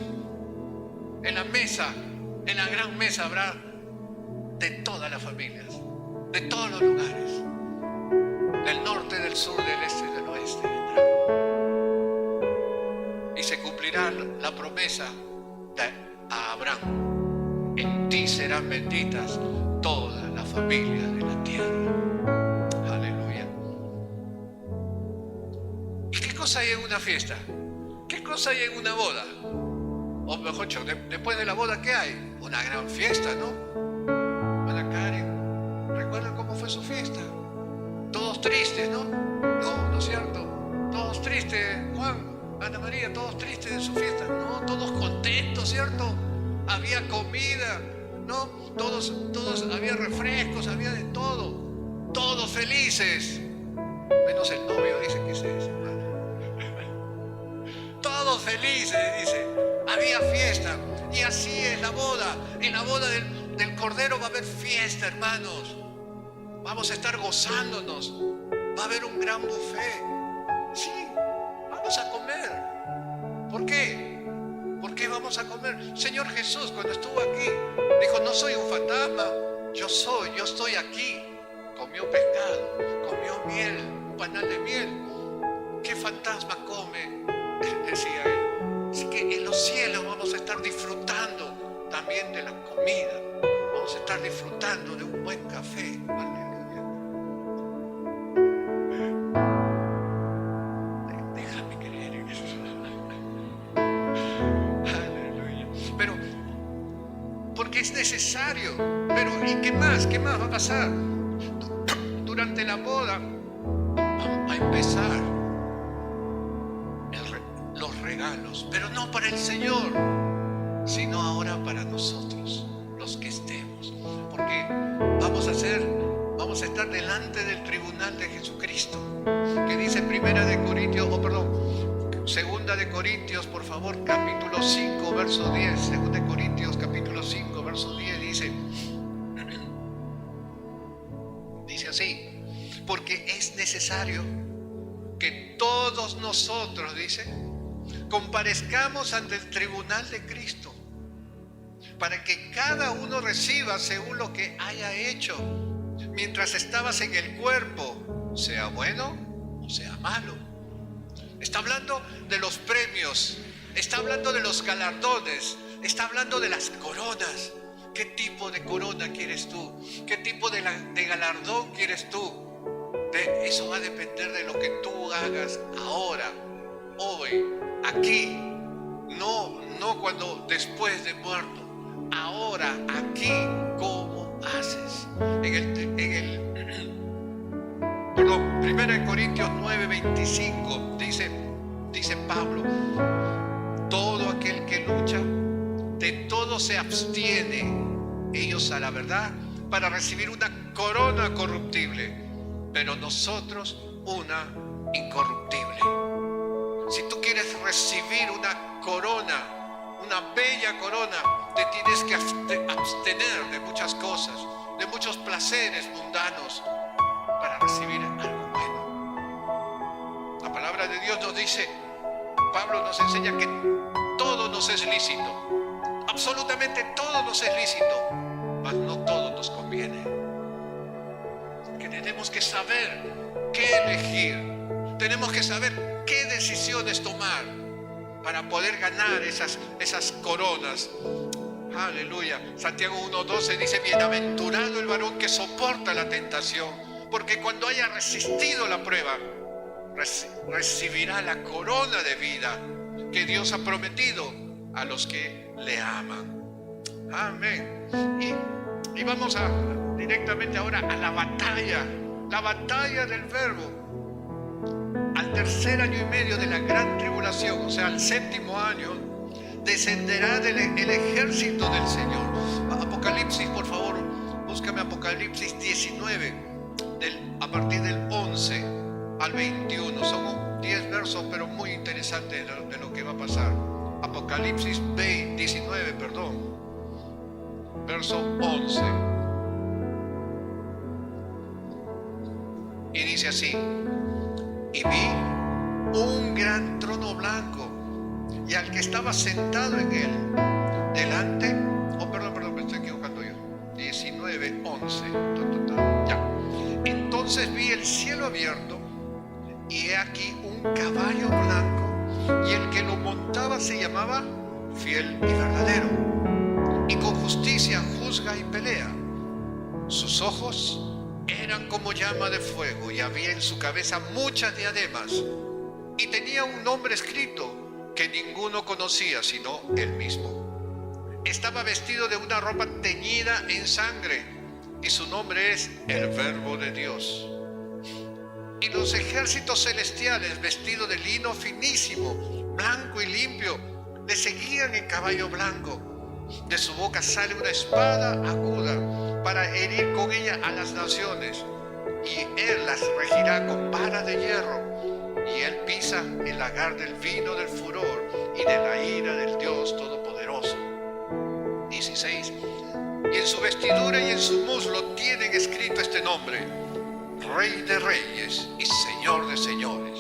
en la mesa, en la gran mesa, habrá de todas las familias, de todos los lugares, del norte, del sur, del este y del oeste vendrán. Y se cumplirá la promesa a Abraham: en ti serán benditas todas las familias de la tierra. Aleluya. ¿Y qué cosa hay en una fiesta? ¿Qué cosa hay en una boda? O mejor dicho, después de la boda, ¿qué hay? Una gran fiesta, ¿no? Ana Karen, ¿recuerdan cómo fue su fiesta? Todos tristes, ¿no? No, ¿no es cierto? Todos tristes, Juan, Ana María, todos tristes de su fiesta. No, todos contentos, ¿cierto? Había comida, ¿no? Todos, había refrescos, había de todo. Todos felices. Menos el novio, dice que se dice. Todos felices, dice. Había fiesta. Y así es la boda. En la boda del Cordero va a haber fiesta, hermanos. Vamos a estar gozándonos. Va a haber un gran buffet. Sí, vamos a comer. ¿Por qué? ¿Por qué vamos a comer? Señor Jesús, cuando estuvo aquí, dijo: no soy un fantasma, yo estoy aquí. Comió pescado, comió miel, un panal de miel. ¿Qué fantasma come? Decía él. Así que en los cielos vamos a estar disfrutando también de la comida. Vamos a estar disfrutando de un buen café. Aleluya. Déjame creer en eso. Aleluya. Pero, porque es necesario. Pero, ¿y qué más? ¿Qué más va a pasar? Durante la boda va a empezar los regalos, pero no para el Señor, sino ahora para nosotros, los que estemos, porque vamos a estar delante del tribunal de Jesucristo, que dice Segunda de Corintios, por favor, capítulo 5, verso 10. Segunda de Corintios, capítulo 5, verso 10, dice así: porque es necesario que todos nosotros, dice, comparezcamos ante el tribunal de Cristo, para que cada uno reciba según lo que haya hecho mientras estabas en el cuerpo, sea bueno o sea malo. Está hablando de los premios, está hablando de los galardones, está hablando de las coronas. ¿Qué tipo de corona quieres tú? ¿Qué tipo de galardón quieres tú? Eso va a depender de lo que tú hagas ahora, hoy, aquí. No después de muerto. Ahora, aquí, ¿cómo haces? Perdón, 1 Corintios 9:25 dice Pablo: todo aquel que lucha, de todo se abstiene, ellos a la verdad, para recibir una corona corruptible, pero nosotros una incorruptible. Si tú quieres recibir una corona, una bella corona, te tienes que abstener de muchas cosas, de muchos placeres mundanos, para recibir algo bueno. La palabra de Dios nos dice, Pablo nos enseña que todo nos es lícito, absolutamente todo nos es lícito, mas no todo nos conviene. Que tenemos que saber qué elegir, tenemos que saber qué decisiones tomar para poder ganar esas coronas. Aleluya. Santiago 1:12 dice: bienaventurado el varón que soporta la tentación, porque cuando haya resistido la prueba, recibirá la corona de vida que Dios ha prometido a los que le aman. Amén. Y vamos directamente ahora a la batalla del Verbo. Al tercer año y medio de la gran tribulación, o sea, al séptimo año, descenderá el ejército del Señor. Apocalipsis, por favor, búscame Apocalipsis 19, a partir del 11 al 21. Son 10 versos, pero muy interesantes de lo que va a pasar. Apocalipsis 19, verso 11. Y dice así: y vi un gran trono blanco, y al que estaba sentado en él, delante, me estoy equivocando yo, 19, 11, ya. Entonces vi el cielo abierto, y he aquí un caballo blanco, y el que lo montaba se llamaba Fiel y Verdadero, y con justicia juzga y pelea. Sus ojos eran como llama de fuego, y había en su cabeza muchas diademas, y tenía un nombre escrito que ninguno conocía sino él mismo. Estaba vestido de una ropa teñida en sangre, y su nombre es el Verbo de Dios. Y los ejércitos celestiales, vestidos de lino finísimo, blanco y limpio, le seguían en caballo blanco. De su boca sale una espada aguda para herir con ella a las naciones, y él las regirá con vara de hierro, y él pisa el lagar del vino del furor y de la ira del Dios Todopoderoso. 16. Y en su vestidura y en su muslo tienen escrito este nombre: Rey de Reyes y Señor de Señores.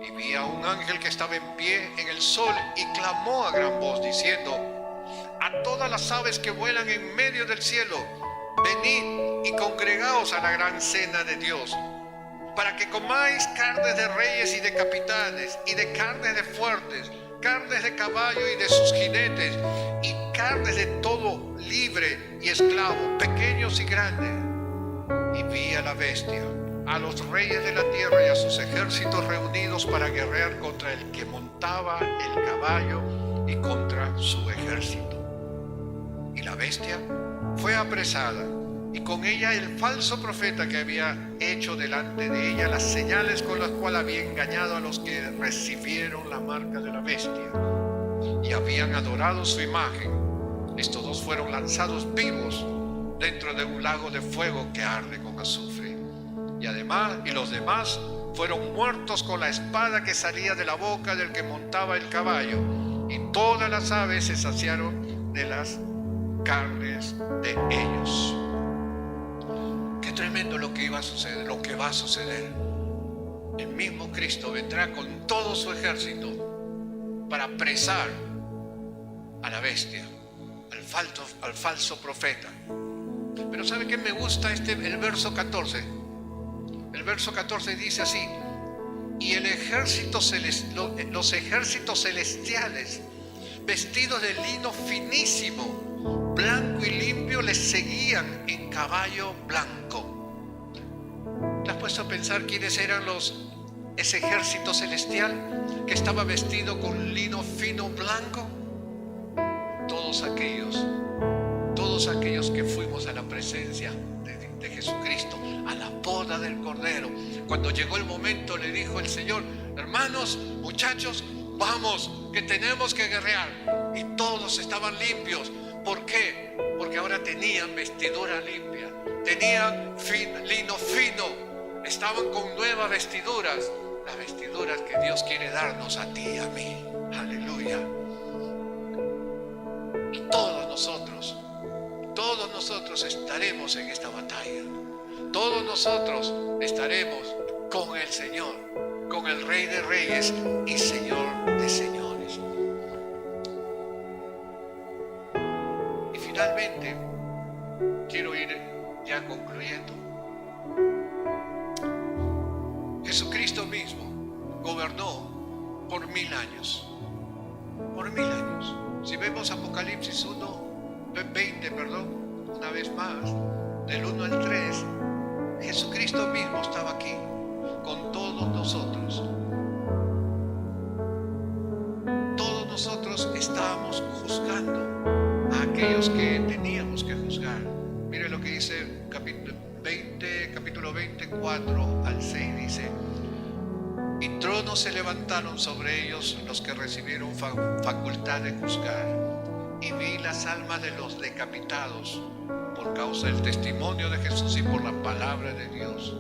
Y vi a un ángel que estaba en pie en el sol y clamó a gran voz diciendo: a todas las aves que vuelan en medio del cielo, venid y congregaos a la gran cena de Dios, para que comáis carnes de reyes y de capitanes, y de carnes de fuertes, carnes de caballo y de sus jinetes, y carnes de todo libre y esclavo, pequeños y grandes. Y vi a la bestia, a los reyes de la tierra y a sus ejércitos reunidos para guerrear contra el que montaba el caballo y contra su ejército. Y la bestia fue apresada, y con ella el falso profeta que había hecho delante de ella las señales con las cuales había engañado a los que recibieron la marca de la bestia y habían adorado su imagen. Estos dos fueron lanzados vivos dentro de un lago de fuego que arde con azufre. Y los demás fueron muertos con la espada que salía de la boca del que montaba el caballo, y todas las aves se saciaron de las carnes de ellos. Qué tremendo lo que iba a suceder, lo que va a suceder. El mismo Cristo vendrá con todo su ejército para apresar a la bestia, al falso profeta. Pero ¿sabe qué me gusta el verso 14? El verso 14 dice así: y los ejércitos celestiales, vestidos de lino finísimo, blanco y limpio, les seguían en caballo blanco. ¿Te has puesto a pensar quiénes eran ese ejército celestial que estaba vestido con lino fino blanco? Todos aquellos que fuimos a la presencia de Jesucristo, a la boda del Cordero. Cuando llegó el momento, le dijo el Señor: hermanos, muchachos, vamos, que tenemos que guerrear. Y todos estaban limpios. ¿Por qué? Porque ahora tenían vestidura limpia, tenían lino fino, estaban con nuevas vestiduras, las vestiduras que Dios quiere darnos a ti y a mí. Aleluya. Y todos nosotros estaremos en esta batalla. Todos nosotros estaremos con el Señor, con el Rey de Reyes y Señor de Señores. Y finalmente, quiero ir ya concluyendo. Jesucristo mismo gobernó por 1000 años. Por 1000 años. Si vemos Apocalipsis 20, una vez más, del 1 al 3, Jesucristo mismo estaba aquí con todos nosotros. Todos nosotros estábamos juzgando a aquellos que teníamos que juzgar. Mire lo que dice capítulo 24 al 6, dice: y tronos se levantaron sobre ellos los que recibieron facultad de juzgar, y vi las almas de los decapitados por causa del testimonio de Jesús y por la palabra de Dios,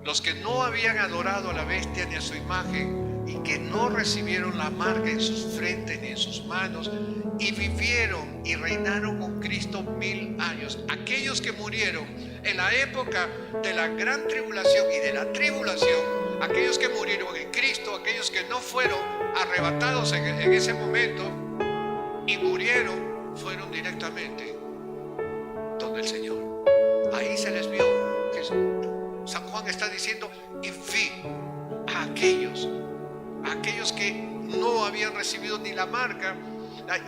los que no habían adorado a la bestia ni a su imagen, y que no recibieron la marca en sus frentes ni en sus manos, y vivieron y reinaron con Cristo 1000 años. Aquellos que murieron en la época de la gran tribulación y de la tribulación, aquellos que murieron en Cristo, aquellos que no fueron arrebatados en ese momento y murieron, fueron directamente donde el Señor. Ahí se les vio. San Juan está diciendo: y vi a aquellos que no habían recibido ni la marca,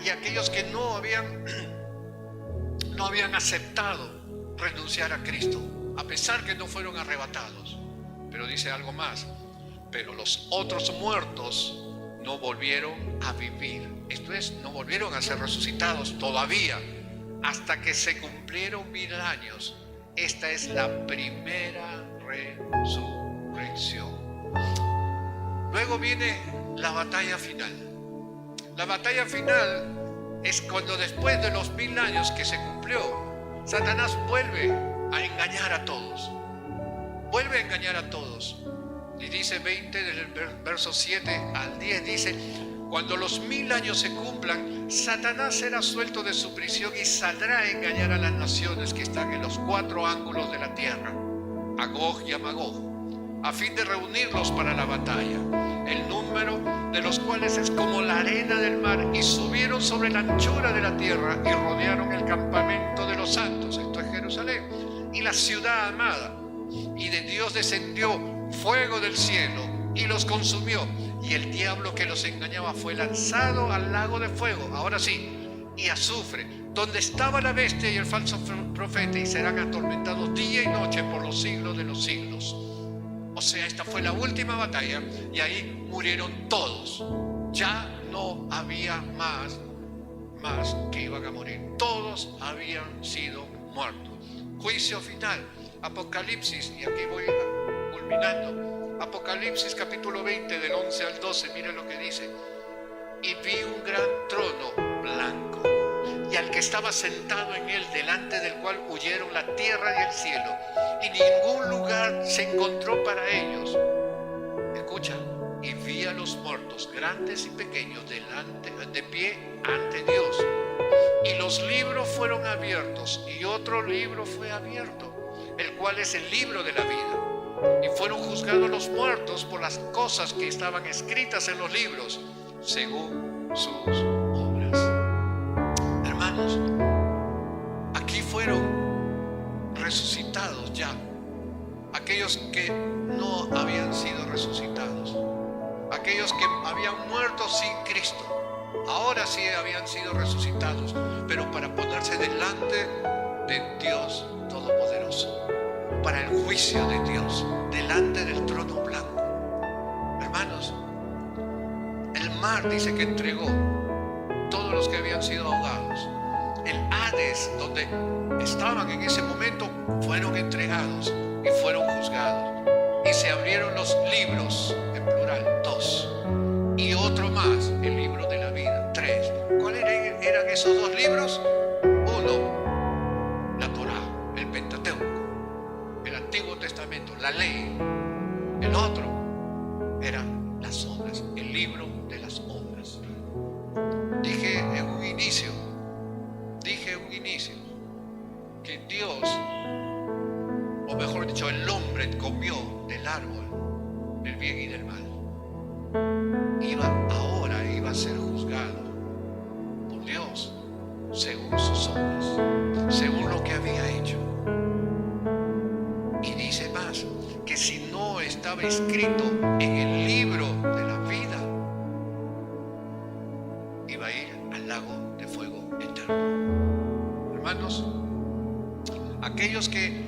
y aquellos que no habían aceptado renunciar a Cristo, a pesar que no fueron arrebatados. Pero dice algo más: pero los otros muertos no volvieron a vivir. Esto es, no volvieron a ser resucitados todavía, hasta que se cumplieron 1000 años. Esta es la primera resurrección. Luego viene la batalla final. La batalla final es cuando, después de los 1000 años que se cumplió, Satanás vuelve a engañar a todos. Vuelve a engañar a todos. Y dice 20 del verso 7 al 10, dice: cuando los 1000 años se cumplan, Satanás será suelto de su prisión y saldrá a engañar a las naciones que están en los 4 ángulos de la tierra, a Gog y a Magog, a fin de reunirlos para la batalla, el número de los cuales es como la arena del mar, y subieron sobre la anchura de la tierra y rodearon el campamento de los santos, esto es Jerusalén, y la ciudad amada. Y de Dios descendió fuego del cielo y los consumió, y el diablo que los engañaba fue lanzado al lago de fuego, ahora sí, y azufre, donde estaba la bestia y el falso profeta, y serán atormentados día y noche por los siglos de los siglos. O sea, esta fue la última batalla, y ahí murieron todos. Ya no había más que iban a morir. Todos habían sido muertos. Juicio final. Apocalipsis, y aquí voy culminando. Apocalipsis capítulo 20 del 11 al 12, mira lo que dice: y vi un gran trono blanco, y al que estaba sentado en él, delante del cual huyeron la tierra y el cielo, y ningún lugar se encontró para ellos. Escucha: y vi a los muertos, grandes y pequeños, de pie ante Dios, y los libros fueron abiertos, y otro libro fue abierto, el cual es el libro de la vida. Y fueron juzgados los muertos por las cosas que estaban escritas en los libros, según sus obras. Hermanos, aquí fueron resucitados ya aquellos que no habían sido resucitados, aquellos que habían muerto sin Cristo. Ahora sí habían sido resucitados, pero para ponerse delante de Dios Todopoderoso, para el juicio de Dios, delante del trono blanco. Hermanos, el mar dice que entregó todos los que habían sido ahogados. El Hades, donde estaban en ese momento, fueron entregados y fueron juzgados. Y se abrieron los libros, en plural, 2. Y otro más, el libro de la vida, 3. ¿Cuáles eran esos 2 libros? Uno, la Torá, el Pentateuco, el Antiguo Testamento, la ley. El otro eran las obras, el libro de las obras. Dije en un inicio que Dios, o mejor dicho, el hombre comió del árbol del bien y del mal. Ahora iba a ser juzgado por Dios según sus obras, según lo que había hecho. Y dice más, que si no estaba escrito en el libro de la vida, iba a ir al lago de fuego eterno. Hermanos, aquellos que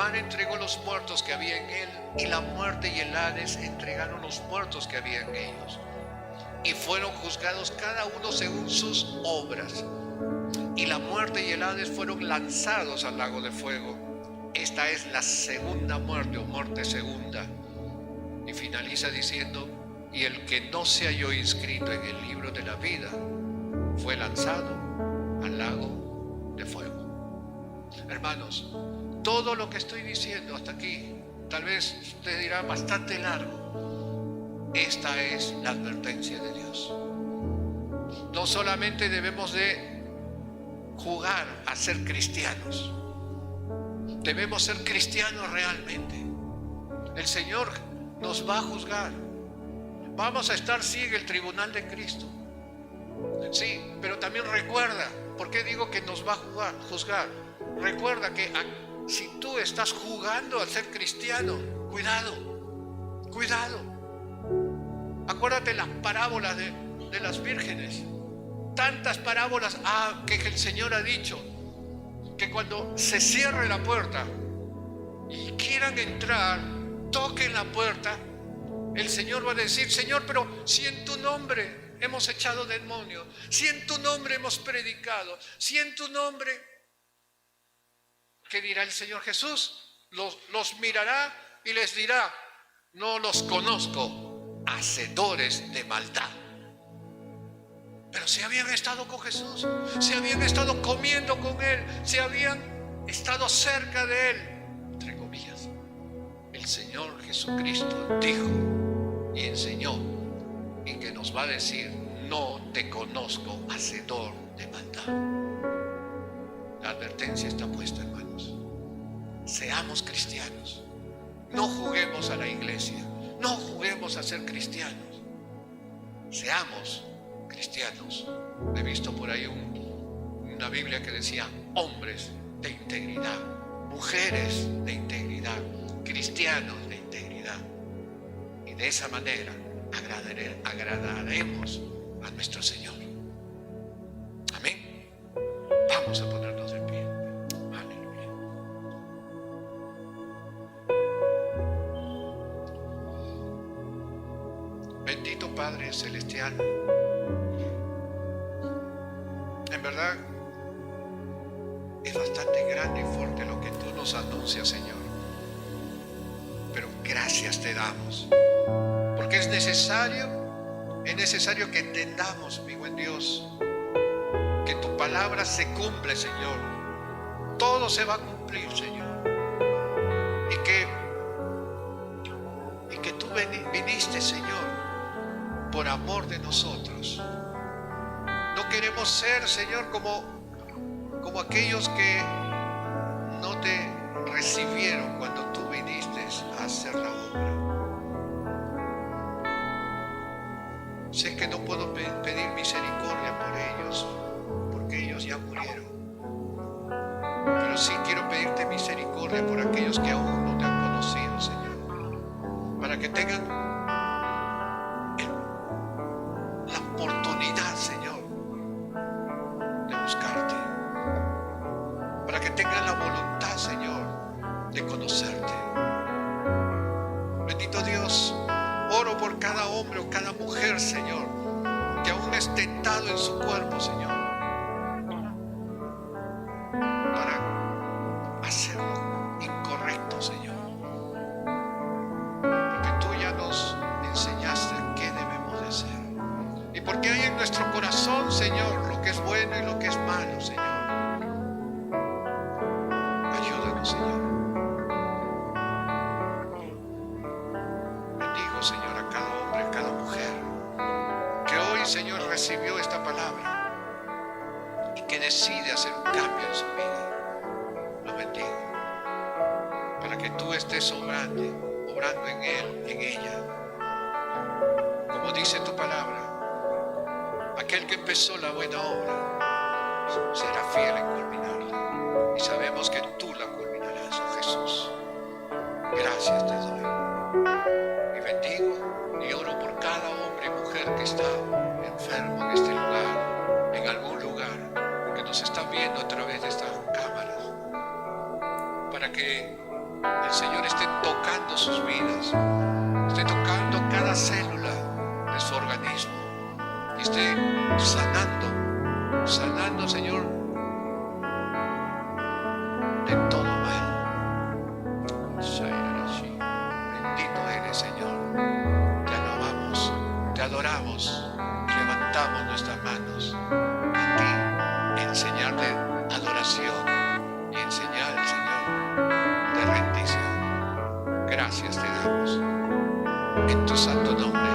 mar entregó los muertos que había en él, y la muerte y el Hades entregaron los muertos que había en ellos. Y fueron juzgados cada uno según sus obras. Y la muerte y el Hades fueron lanzados al lago de fuego. Esta es la segunda muerte, o muerte segunda. Y finaliza diciendo: y el que no se halló inscrito en el libro de la vida fue lanzado al lago de fuego. Hermanos, todo lo que estoy diciendo hasta aquí, tal vez usted dirá bastante largo. Esta es la advertencia de Dios. No solamente debemos de jugar a ser cristianos, debemos ser cristianos realmente. El Señor nos va a juzgar. Vamos a estar, sí, en el tribunal de Cristo. Sí, pero también recuerda, ¿por qué digo que nos va a juzgar? Recuerda que si tú estás jugando a ser cristiano, cuidado, cuidado. Acuérdate las parábolas de las vírgenes. Tantas parábolas que el Señor ha dicho, que cuando se cierre la puerta y quieran entrar, toquen la puerta, el Señor va a decir: Señor, pero si en tu nombre hemos echado demonios, si en tu nombre hemos predicado, si en tu nombre... ¿Qué dirá el Señor Jesús? Los mirará y les dirá: no los conozco, hacedores de maldad. Pero si habían estado con Jesús, si habían estado comiendo con Él, si habían estado cerca de Él, entre comillas, el Señor Jesucristo dijo y enseñó, y que nos va a decir: no te conozco, hacedor de maldad. La advertencia está puesta, hermanos. Seamos cristianos. No juguemos a la iglesia. No juguemos a ser cristianos. Seamos cristianos. He visto por ahí una Biblia que decía: hombres de integridad, mujeres de integridad, cristianos de integridad. Y de esa manera agradaremos a nuestro Señor. Amén. Vamos a ponernos de pie. Aleluya. Bendito Padre Celestial, en verdad es bastante grande y fuerte lo que tú nos anuncias, Señor. Pero gracias te damos, porque es necesario que entendamos, mi buen Dios, que tu palabra se cumple, Señor. Todo se va a cumplir, Señor. Y que tú viniste, Señor, por amor de nosotros. No queremos ser, Señor, como aquellos que no te recibieron cuando tú viniste a hacer la obra. Sé que no puedo pedir misericordia por ellos, porque ellos ya murieron. Pero sí quiero pedirte misericordia por aquellos que aún no te han conocido, Señor, para que tengan la oportunidad, Señor, de buscarte, para que tengan la voluntad, Señor, de conocerte. Bendito Dios, oro por cada hombre o cada mujer, Señor, que aún es tentado en su cuerpo, Señor, para hacer lo incorrecto, Señor. Porque tú ya nos enseñaste qué debemos de hacer. Y porque hay en nuestro corazón, Señor, lo que es bueno y lo que es malo, Señor. Ayúdanos, Señor. Bendigo, Señor, a cada hombre, a cada mujer que hoy, Señor, recibió esta palabra y que decide hacer un cambio en su vida. Lo bendigo para que tú estés obrando en él, en ella. Como dice tu palabra, aquel que empezó la buena obra será fiel en culminarla. Y sabemos que tú la culminarás, oh Jesús. Gracias te doy. Y bendigo y oro por cada hombre y mujer que está enfermo en este lugar, en algún lugar, que nos está viendo a través de estas cámaras, para que el Señor esté tocando sus vidas, esté tocando cada célula de su organismo y esté sanando, Señor, de todo mal. Bendito eres, Señor. Te alabamos, te adoramos y levantamos nuestras manos a ti en señal de adoración y en señal, Señor, de rendición. Gracias te damos en tu santo nombre.